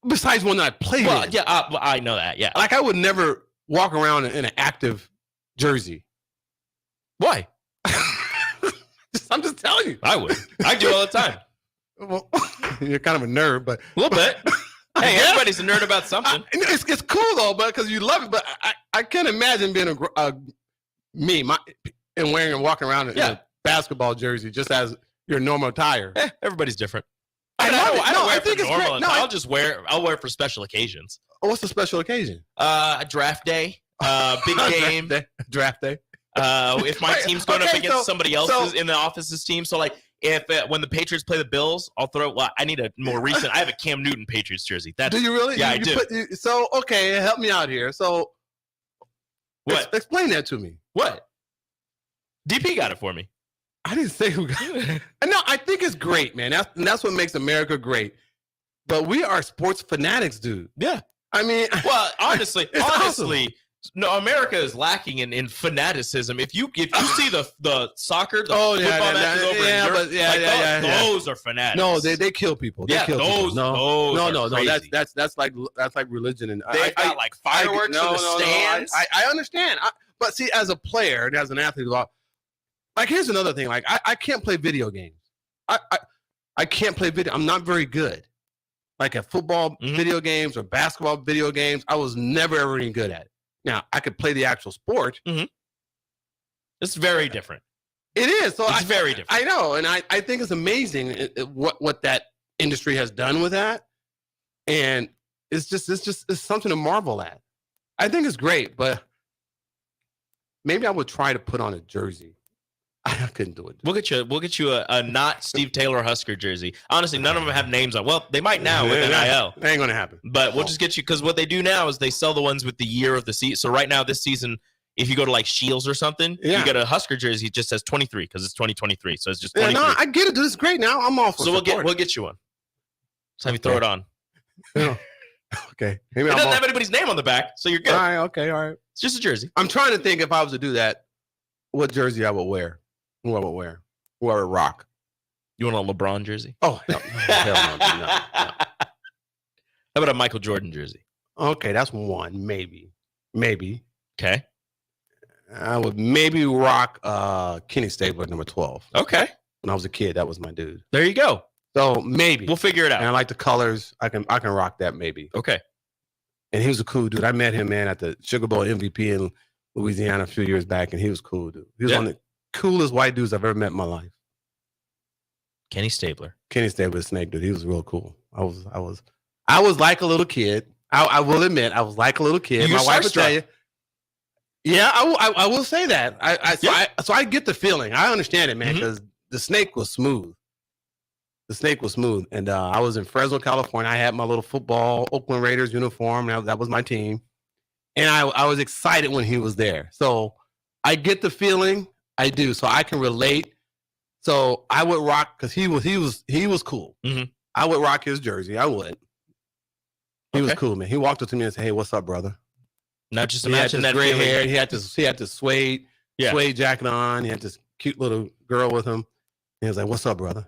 Besides one that I played in. Yeah, I know that. Yeah, like I would never walk around in an active jersey. Why? I'm just telling you. I would. I do all the time. Well, you're kind of a nerd, but a little bit. Hey, everybody's a nerd about something. It's cool though, but because you love it. But I can't imagine being and wearing and walking around in a basketball jersey just as your normal attire. Everybody's different. I don't wear it for normal. I'll wear it for special occasions. Oh, what's the special occasion? A draft day, big game, draft day. If my team's going up against somebody else's in the office's team, so like if when the Patriots play the Bills, I'll throw. Well, I need a more recent. I have a Cam Newton Patriots jersey. Do you really? Yeah, I do. So okay, help me out here. So what? Explain that to me. What? DP got it for me. I didn't say who got it. No, I think it's great, man. That's what makes America great. But we are sports fanatics, dude. Yeah. I mean, well, honestly, no, America is lacking in fanaticism. If you see the soccer, the football matches over in Europe, those are fanatics. No, they kill people. They kill people. No. Crazy. That's like religion, and they've got like fireworks in the stands. I understand, but see, as a player and as an athlete, like here's another thing. Like I can't play video games. I can't play video. I'm not very good. Like at football video games or basketball video games, I was never ever any good at it. Now, I could play the actual sport. It's very different. It is. So it's very different. I know. And I think it's amazing what that industry has done with that. And it's something to marvel at. I think it's great, but maybe I would try to put on a jersey. I couldn't do it. We'll get you a not Steve Taylor Husker jersey. Honestly, none of them have names on. Well, they might now with NIL. That ain't gonna happen. But we'll just get you, because what they do now is they sell the ones with the year of the season. So right now, this season, if you go to like Shields or something, you get a Husker jersey. It just says 23 because it's 2023. So it's just 23. No, I get it, dude. It's great now. I'm all for So we'll get you one. Just have you throw it on. Okay. Maybe it doesn't have anybody's name on the back, so you're good. All right. Okay. All right. It's just a jersey. I'm trying to think if I was to do that, what jersey I would wear. Who I would wear? Who I would rock? You want a LeBron jersey? Oh, hell no. How about a Michael Jordan jersey? Okay, that's one. Maybe. Okay. I would maybe rock Kenny Stabler, number 12. Okay. When I was a kid, that was my dude. There you go. So maybe. We'll figure it out. And I like the colors. I can rock that maybe. Okay. And he was a cool dude. I met him, man, at the Sugar Bowl MVP in Louisiana a few years back, and he was cool, dude. He was one of the coolest white dudes I've ever met in my life. Kenny Stabler, the snake dude. He was real cool. I was like a little kid. I will admit, I was like a little kid. My wife would tell you. Yeah, I will say that. So I get the feeling. I understand it, man, because the snake was smooth. And I was in Fresno, California. I had my little football Oakland Raiders uniform. That was my team. And I was excited when he was there. So I get the feeling. I do. So I can relate. So I would rock, because he was cool. I would rock his jersey. I would. He was cool, man. He walked up to me and said, "Hey, what's up, brother?" Now just imagine that gray hair. He had this suede jacket on. He had this cute little girl with him. And he was like, "What's up, brother?"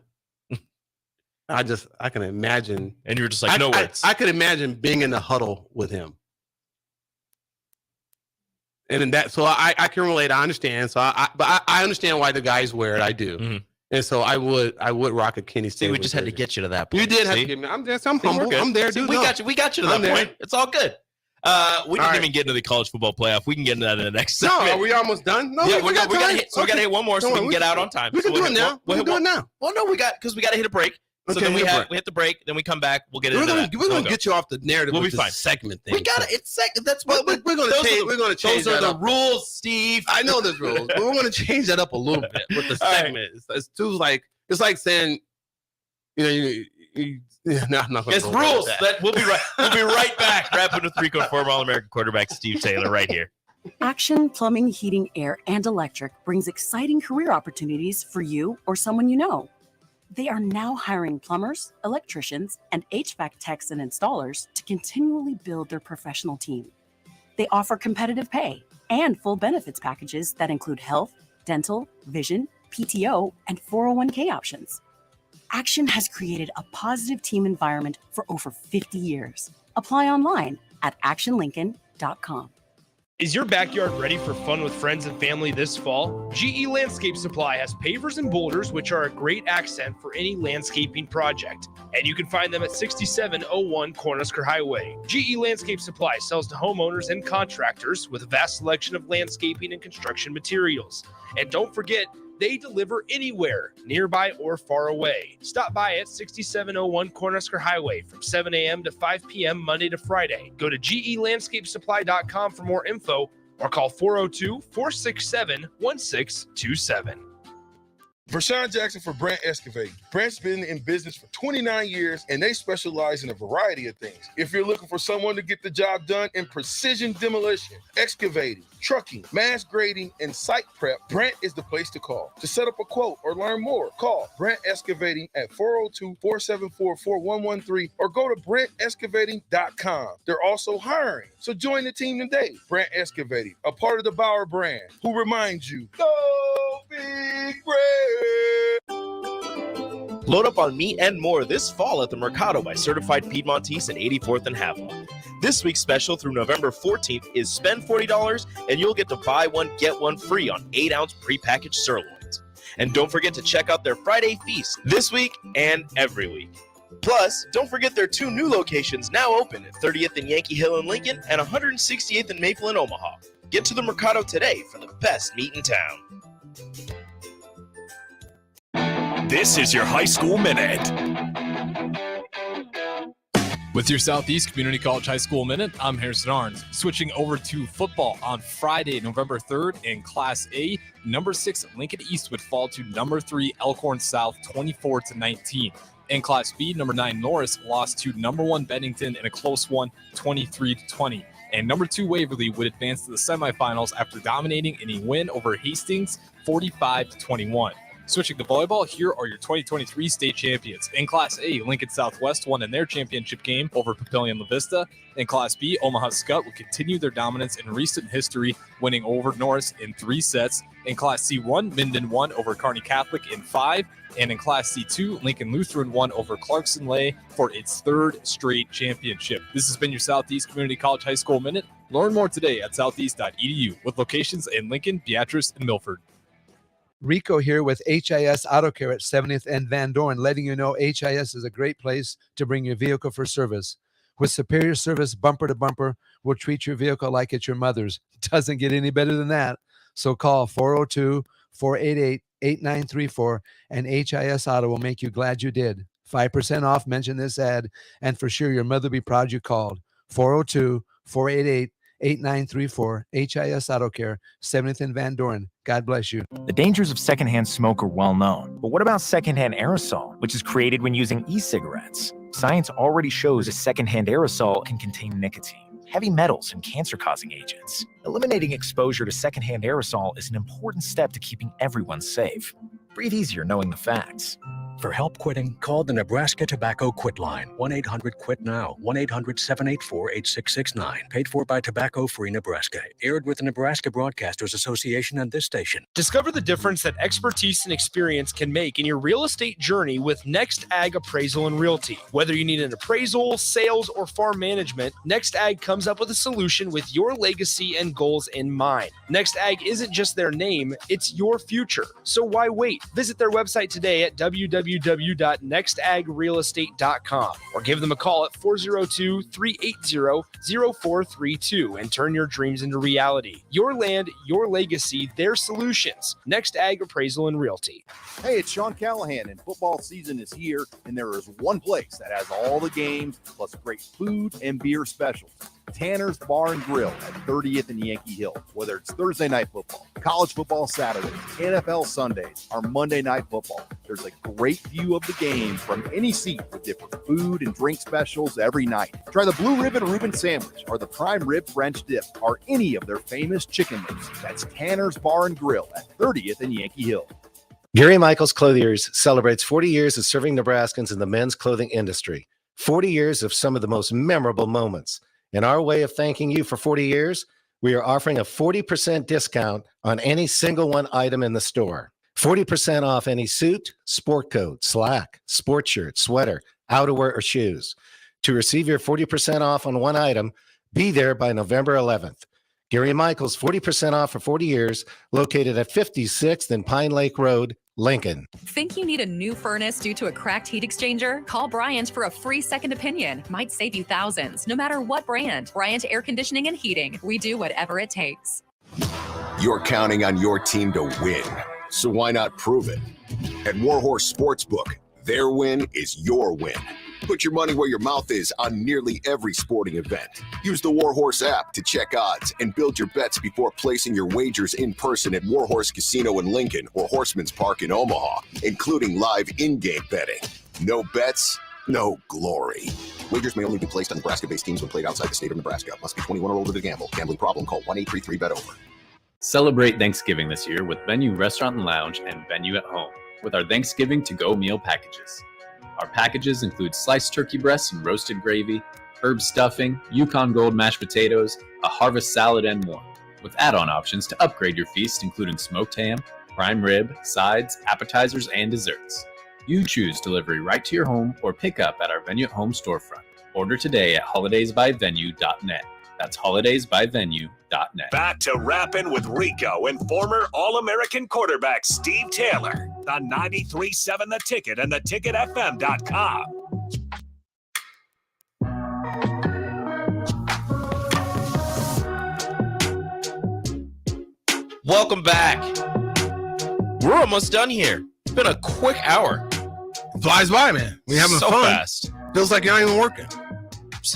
I can imagine. And you were just like, no words. I could imagine being in the huddle with him. And in that, so I can relate. I understand. So I understand why the guys wear it. I do. And so I would rock a Kenny Stabler. We just had to get you to that point. You did have to get me. I'm humble. I'm there, dude. We got you to that point. It's all good. We didn't even get into the college football playoff. We can get into that in the next segment. No, are we almost done? No, we got to hit one more so we can get out on time. We can do it now. We can do it now. Well, no, because we got to hit a break. So then we hit the break, then we come back. We'll get into that. We're going to get you off the narrative. We'll be fine. Segment thing. We got it. It's segment. That's what we're going to change. We're going to change. Those are the rules, Steve. I know there's rules, but we're going to change that up a little bit with the segment. It's too like saying, I'm not going to. It's rules. We'll be right. We'll be right back. Rappin' with Rico, former All-American quarterback Steve Taylor, right here. Action Plumbing, Heating, Air, and Electric brings exciting career opportunities for you or someone you know. They are now hiring plumbers, electricians, and HVAC techs and installers to continually build their professional team. They offer competitive pay and full benefits packages that include health, dental, vision, PTO, and 401k options. Action has created a positive team environment for over 50 years. Apply online at actionlincoln.com. Is your backyard ready for fun with friends and family this fall? GE Landscape Supply has pavers and boulders, which are a great accent for any landscaping project. And you can find them at 6701 Cornhusker Highway. GE Landscape Supply sells to homeowners and contractors with a vast selection of landscaping and construction materials. And don't forget, they deliver anywhere, nearby or far away. Stop by at 6701 Cornhusker Highway from 7 a.m. to 5 p.m. Monday to Friday. Go to gelandscapesupply.com for more info or call 402-467-1627. Vershawn Jackson for Brant Excavating. Brant's been in business for 29 years, and they specialize in a variety of things. If you're looking for someone to get the job done in precision demolition, excavating, trucking, mass grading, and site prep, Brent is the place to call. To set up a quote or learn more, call Brent Excavating at 402-474-4113 or go to BrentExcavating.com. They're also hiring, so join the team today. Brent Excavating, a part of the Bauer brand, who reminds you, go Big Brent! Load up on meat and more this fall at the Mercado by Certified Piedmontese at 84th and Haviland. This week's special through November 14th is spend $40 and you'll get to buy one, get one free on 8-ounce prepackaged sirloins. And don't forget to check out their Friday feast this week and every week. Plus, don't forget their 2 new locations now open at 30th and Yankee Hill in Lincoln and 168th and Maple in Omaha. Get to the Mercado today for the best meat in town. This is your High School Minute. With your Southeast Community College High School Minute, I'm Harrison Arns. Switching over to football on Friday, November 3rd in Class A, number 6 Lincoln East would fall to number 3 Elkhorn South 24-19. In Class B, number 9 Norris lost to number 1 Bennington in a close one, 23-20. And number 2 Waverly would advance to the semifinals after dominating in a win over Hastings, 45-21. Switching to volleyball, here are your 2023 state champions. In Class A, Lincoln Southwest won in their championship game over Papillion La Vista. In Class B, Omaha Scott will continue their dominance in recent history, winning over Norris in 3 sets. In Class C1, Minden won over Kearney Catholic in 5. And in Class C2, Lincoln Lutheran won over Clarkson Lay for its 3rd straight championship. This has been your Southeast Community College High School Minute. Learn more today at southeast.edu with locations in Lincoln, Beatrice, and Milford. Rico here with HIS Auto Care at 70th and Van Dorn, letting you know HIS is a great place to bring your vehicle for service. With superior service bumper to bumper, we'll treat your vehicle like it's your mother's. Doesn't get any better than that. So call 402-488-8934 and HIS Auto will make you glad you did. 5% off, mention this ad, and for sure your mother will be proud you called. 402-488-8934, HIS Auto Care, 70th and Van Dorn. God bless you. The dangers of secondhand smoke are well known. But what about secondhand aerosol, which is created when using e-cigarettes? Science already shows a secondhand aerosol can contain nicotine, heavy metals, and cancer-causing agents. Eliminating exposure to secondhand aerosol is an important step to keeping everyone safe. Breathe easier knowing the facts. For help quitting, call the Nebraska Tobacco Quit Line, 1-800-QUIT-NOW, 1-800-784-8669. Paid for by Tobacco Free Nebraska. Aired with the Nebraska Broadcasters Association and this station. Discover the difference that expertise and experience can make in your real estate journey with Next Ag Appraisal and Realty. Whether you need an appraisal, sales, or farm management, Next Ag comes up with a solution with your legacy and goals in mind. Next Ag isn't just their name, it's your future. So why wait? Visit their website today at www.nextagrealestate.com or give them a call at 402-380-0432 and turn your dreams into reality. Your land, your legacy, their solutions. Next Ag Appraisal and Realty. Hey, it's Sean Callahan, and football season is here, and there is one place that has all the games, plus great food and beer specials. Tanner's Bar and Grill at 30th and Yankee Hill. Whether it's Thursday night football, college football Saturdays, NFL Sundays, or Monday night football, there's a great view of the game from any seat with different food and drink specials every night. Try the Blue Ribbon Reuben Sandwich or the Prime Rib French Dip or any of their famous chicken dips. That's Tanner's Bar and Grill at 30th and Yankee Hill. Gary Michaels Clothiers celebrates 40 years of serving Nebraskans in the men's clothing industry. 40 years of some of the most memorable moments. In our way of thanking you for 40 years, we are offering a 40% discount on any single one item in the store. 40% off any suit, sport coat, slack, sport shirt, sweater, outerwear, or shoes. To receive your 40% off on one item, be there by November 11th. Gary Michaels, 40% off for 40 years, located at 56th and Pine Lake Road, Lincoln. Think you need a new furnace due to a cracked heat exchanger? Call Bryant for a free second opinion. Might save you thousands, no matter what brand. Bryant Air Conditioning and Heating. We do whatever it takes. You're counting on your team to win, so why not prove it? At Warhorse Sportsbook, their win is your win. Put your money where your mouth is on nearly every sporting event. Use the Warhorse app to check odds and build your bets before placing your wagers in person at Warhorse Casino in Lincoln or Horseman's Park in Omaha, including live in-game betting. No bets, no glory. Wagers may only be placed on Nebraska-based teams when played outside the state of Nebraska. Must be 21 or older to gamble. Gambling problem? Call 1-833-BET-OVER. Celebrate Thanksgiving this year with Venue Restaurant and Lounge and Venue at Home with our Thanksgiving to-go meal packages. Our packages include sliced turkey breasts and roasted gravy, herb stuffing, Yukon Gold mashed potatoes, a harvest salad, and more, with add-on options to upgrade your feast, including smoked ham, prime rib, sides, appetizers, and desserts. You choose delivery right to your home or pick up at our Venue at Home storefront. Order today at holidaysbyvenue.net. That's holidaysbyvenue.net. Back to Rappin' with Rico and former All-American quarterback Steve Taylor on 93.7 The Ticket and theticketfm.com. Welcome back. We're almost done here. It's been a quick hour. Flies by, man. We having so fun. Fast. Feels like you're not even working.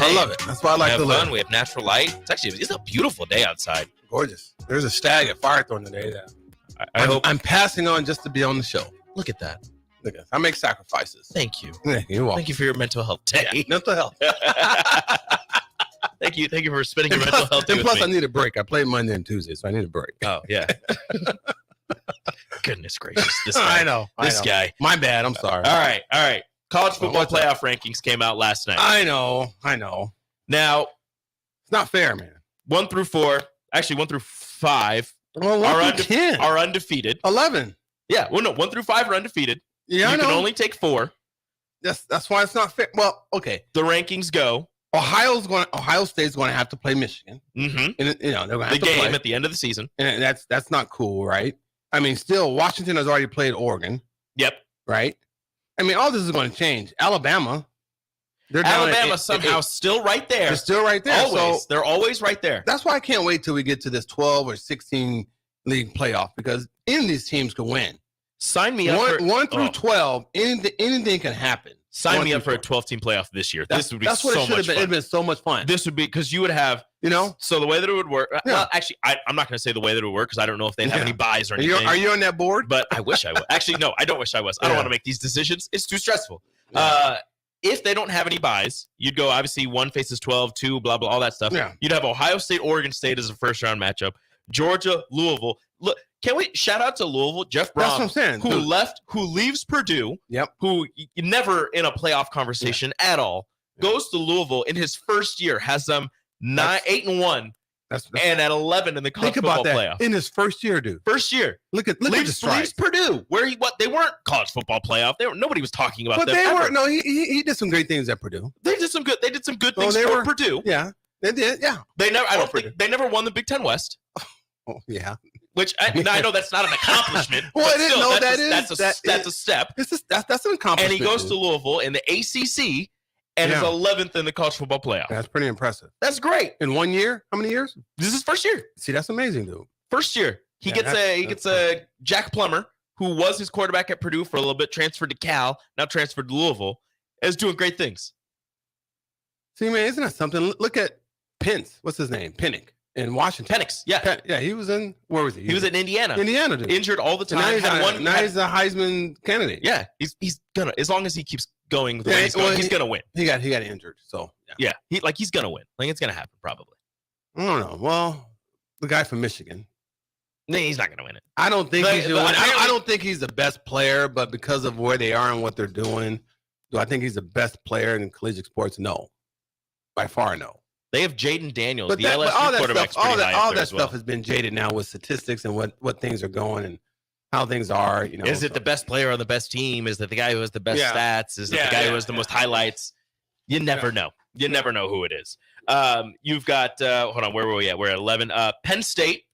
I love it. That's why I like to live. We have natural light. It's a beautiful day outside. Gorgeous. There's a stag at Firethorn today that I hope I'm passing on just to be on the show. Look at that. Look at that. I make sacrifices. Thank you. Yeah, you're welcome. Thank you for your mental health day. Yeah, mental health. Thank you for spending your mental health day And with plus, me. I need a break. I played Monday and Tuesday, so I need a break. Oh, yeah. Goodness gracious. This guy. I know. This guy. My bad. I'm sorry. All right. College football playoff rankings came out last night. I know. Now, it's not fair, man. 1 through 4, actually 1 through 5 well, are undefeated. 11. Yeah, well, no, 1 through 5 are undefeated. Yeah, you can only take 4. That's why it's not fair. Well, okay. The rankings go. Ohio State's going to have to play Michigan. Mm-hmm. And, they're going to have the to game play. at the end of the season. And that's not cool, right? I mean, still, Washington has already played Oregon. Yep. Right? I mean, all this is going to change. Alabama somehow still right there. They're still right there. Always. So They're always right there. That's why I can't wait till we get to this 12 or 16 league playoff because any of these teams can win. Sign me up. 1 through 12, anything can happen. Sign me up for a 12-team playoff this year. This would be that's what so it should much have been. fun. It'd been so much fun. This would be because you would have, so the way that it would work. Yeah. Well, actually, I'm not going to say the way that it would work because I don't know if they'd have any buys or anything. Are you on that board? But I wish I was. Actually, no, I don't wish I was. I don't want to make these decisions. It's too stressful. Yeah. If they don't have any buys, you'd go obviously 1 faces 12, 2, blah, blah, all that stuff. Yeah. You'd have Ohio State, Oregon State as a first round matchup. Georgia, Louisville. Look, can we shout out to Louisville? Jeff Brom, That's what I'm saying. who leaves Purdue, yep, who never in a playoff conversation at all, goes to Louisville in his first year, has them 8-1, and at 11 in the college football playoff. In his first year, dude. First year. Look at the strike. Leaves Purdue, where they weren't college football playoff. Nobody was talking about but them. They ever. were. No, he did some great things at Purdue. They did some good things for Purdue. Yeah, they did. Yeah, they never. I don't think they never won the Big Ten West. Oh, yeah. Which I know that's not an accomplishment. Well, I didn't still, know that's a step. That's an accomplishment. And he goes to Louisville in the ACC and is 11th in the college football playoff. That's pretty impressive. That's great. In 1 year? How many years? This is his first year. See, that's amazing, dude. First year. He gets a Jack Plummer, who was his quarterback at Purdue for a little bit, transferred to Cal, now transferred to Louisville, is doing great things. See, man, isn't that something? Look at Pence. What's his name? Pennick. In Washington. Penix, yeah. Yeah, he was in, where was he? He was in Indiana. Dude. Injured all the time. Now he's a Heisman candidate. Yeah, he's gonna, as long as he keeps going the way he's going, he's gonna win. He got injured, so. Yeah, he's gonna win. Like, it's gonna happen, probably. I don't know. Well, the guy from Michigan. No, he's not gonna win it. I don't think he's gonna win. I don't think he's the best player, but because of where they are and what they're doing, do I think he's the best player in collegiate sports? No. By far, no. They have Jaden Daniels, but the LSU quarterback's pretty high all up there that as well. stuff has been jaded now with statistics and what things are going and how things are. You know, is it the best player on the best team? Is it the guy who has the best stats? Is it the guy who has the most highlights? You never know. You never know who it is. You've got hold on, where were we at? We're at 11. Penn State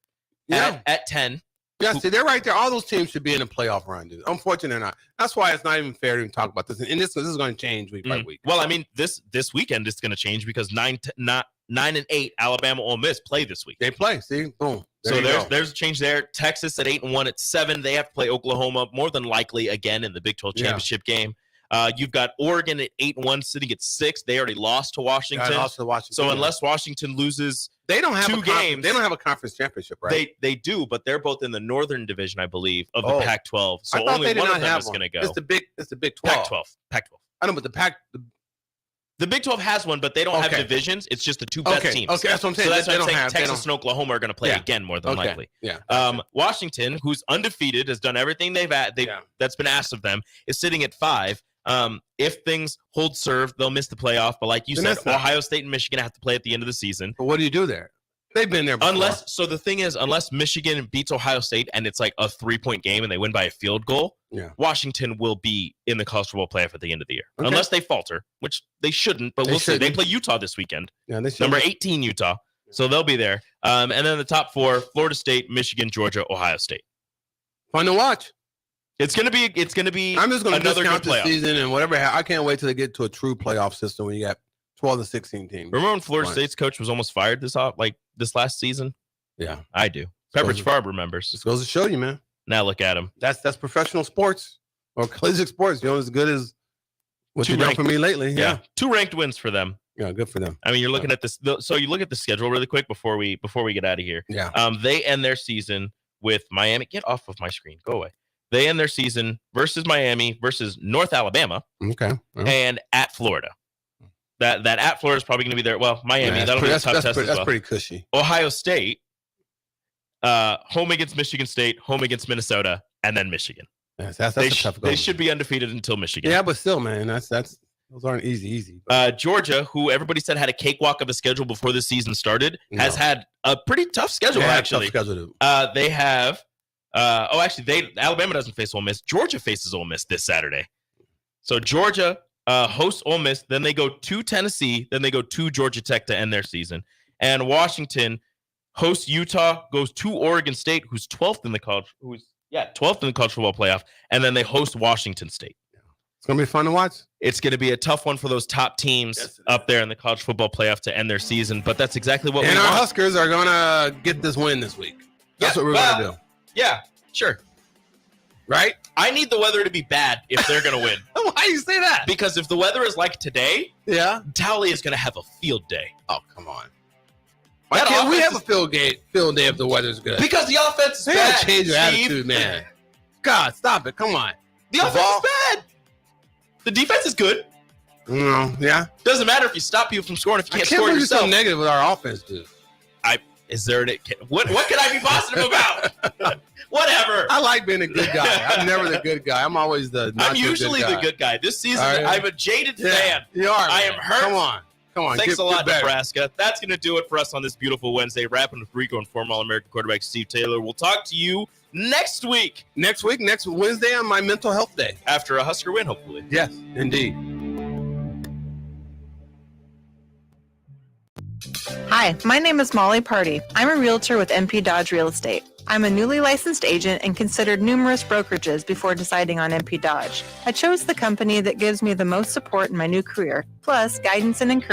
at 10. Yeah, see, they're right there. All those teams should be in a playoff run, dude. Unfortunately, they're not. That's why it's not even fair to even talk about this. And this is going to change week by week. Well, I mean, this weekend it's going to change because 9 and 8 Alabama Ole Miss play this week. They play. See, boom. So there's a change there. Texas at 8-1 at 7. They have to play Oklahoma more than likely again in the Big 12 championship game. You've got Oregon at 8-1 sitting at 6. They already lost to Washington. So unless Washington loses, they don't have 2 games. They don't have a conference championship, right? They do, but they're both in the Northern Division, I believe, of the Pac-12. So only one of them is going to go. It's the Big 12. Pac-12. I know, but the The Big 12 has one, but they don't have divisions. It's just the two best teams. Okay, that's what I'm saying. So that's They what I'm don't saying. have- they Texas and Oklahoma are going to play again more than likely. Yeah. Washington, who's undefeated, has done everything that's been asked of them, is sitting at 5. If things hold serve, they'll miss the playoff. But like you said, Ohio State and Michigan have to play at the end of the season. But what do you do there? They've been there before. So the thing is, unless Michigan beats Ohio State and it's like a 3-point game and they win by a field goal, Washington will be in the college football playoff at the end of the year. Okay. Unless they falter, which they shouldn't, but we'll see. They play Utah this weekend. Yeah, they should. Number 18 Utah. So they'll be there. And then the top 4, Florida State, Michigan, Georgia, Ohio State. Fun to watch. It's gonna be I'm just gonna another discount good the playoff. season and whatever. I can't wait till they get to a true playoff system when you got 12 to 16 teams. Remember when Florida State's coach was almost fired this last season? Yeah. I do. Pepperidge Farm remembers. Just goes to show you, man. Now look at him. That's professional sports or collegiate sports. You know, as good as what you've done for me lately. Yeah. 2 ranked wins for them. Yeah, good for them. I mean, you're looking at this. So you look at the schedule really quick before we get out of here. Yeah. They end their season with Miami. Get off of my screen. Go away. They end their season versus Miami versus North Alabama. Okay. And at Florida. That at Florida is probably going to be there. Well, Miami. Yeah, that'll be a tough test as well. That's pretty cushy. Ohio State. Home against Michigan State. Home against Minnesota. And then Michigan. Yes, that's a tough goal. They should be undefeated until Michigan. Yeah, but still, man, those aren't easy. Georgia, who everybody said had a cakewalk of a schedule before the season started, has had a pretty tough schedule, actually. Tough schedule. They have Alabama doesn't face Ole Miss. Georgia faces Ole Miss this Saturday. So Georgia hosts Ole Miss, then they go to Tennessee, then they go to Georgia Tech to end their season. And Washington hosts Utah, goes to Oregon State, who's 12th in the college football playoff, and then they host Washington State. It's going to be fun to watch. It's going to be a tough one for those top teams up there in the college football playoff to end their season, but that's exactly what we want. And our Huskers are going to get this win this week. That's what we're going to do. Yeah, sure. Right? I need the weather to be bad if they're going to win. Why do you say that? Because if the weather is like today, Towley is going to have a field day. Oh, come on. Why can't we have a field day if the weather's good? Because the offense is bad. bad. Change your attitude, man. God, stop it. Come on. The offense is bad. The defense is good. Yeah. Doesn't matter if you stop people from scoring if you can't score believe yourself. You're so negative with our offense, dude. What can I be positive about? Whatever. I like being a good guy. I'm never the good guy. I'm always I'm usually the good guy. This season, I'm a jaded fan. You are. I am hurt. Come on. Thanks a lot, Nebraska. That's going to do it for us on this beautiful Wednesday. Rapping with Rico and former All-American quarterback Steve Taylor. We'll talk to you next week. Next Wednesday on my mental health day. After a Husker win, hopefully. Yes, indeed. Hi, my name is Molly Party. I'm a realtor with MP Dodge Real Estate. I'm a newly licensed agent and considered numerous brokerages before deciding on MP Dodge. I chose the company that gives me the most support in my new career, plus guidance and encouragement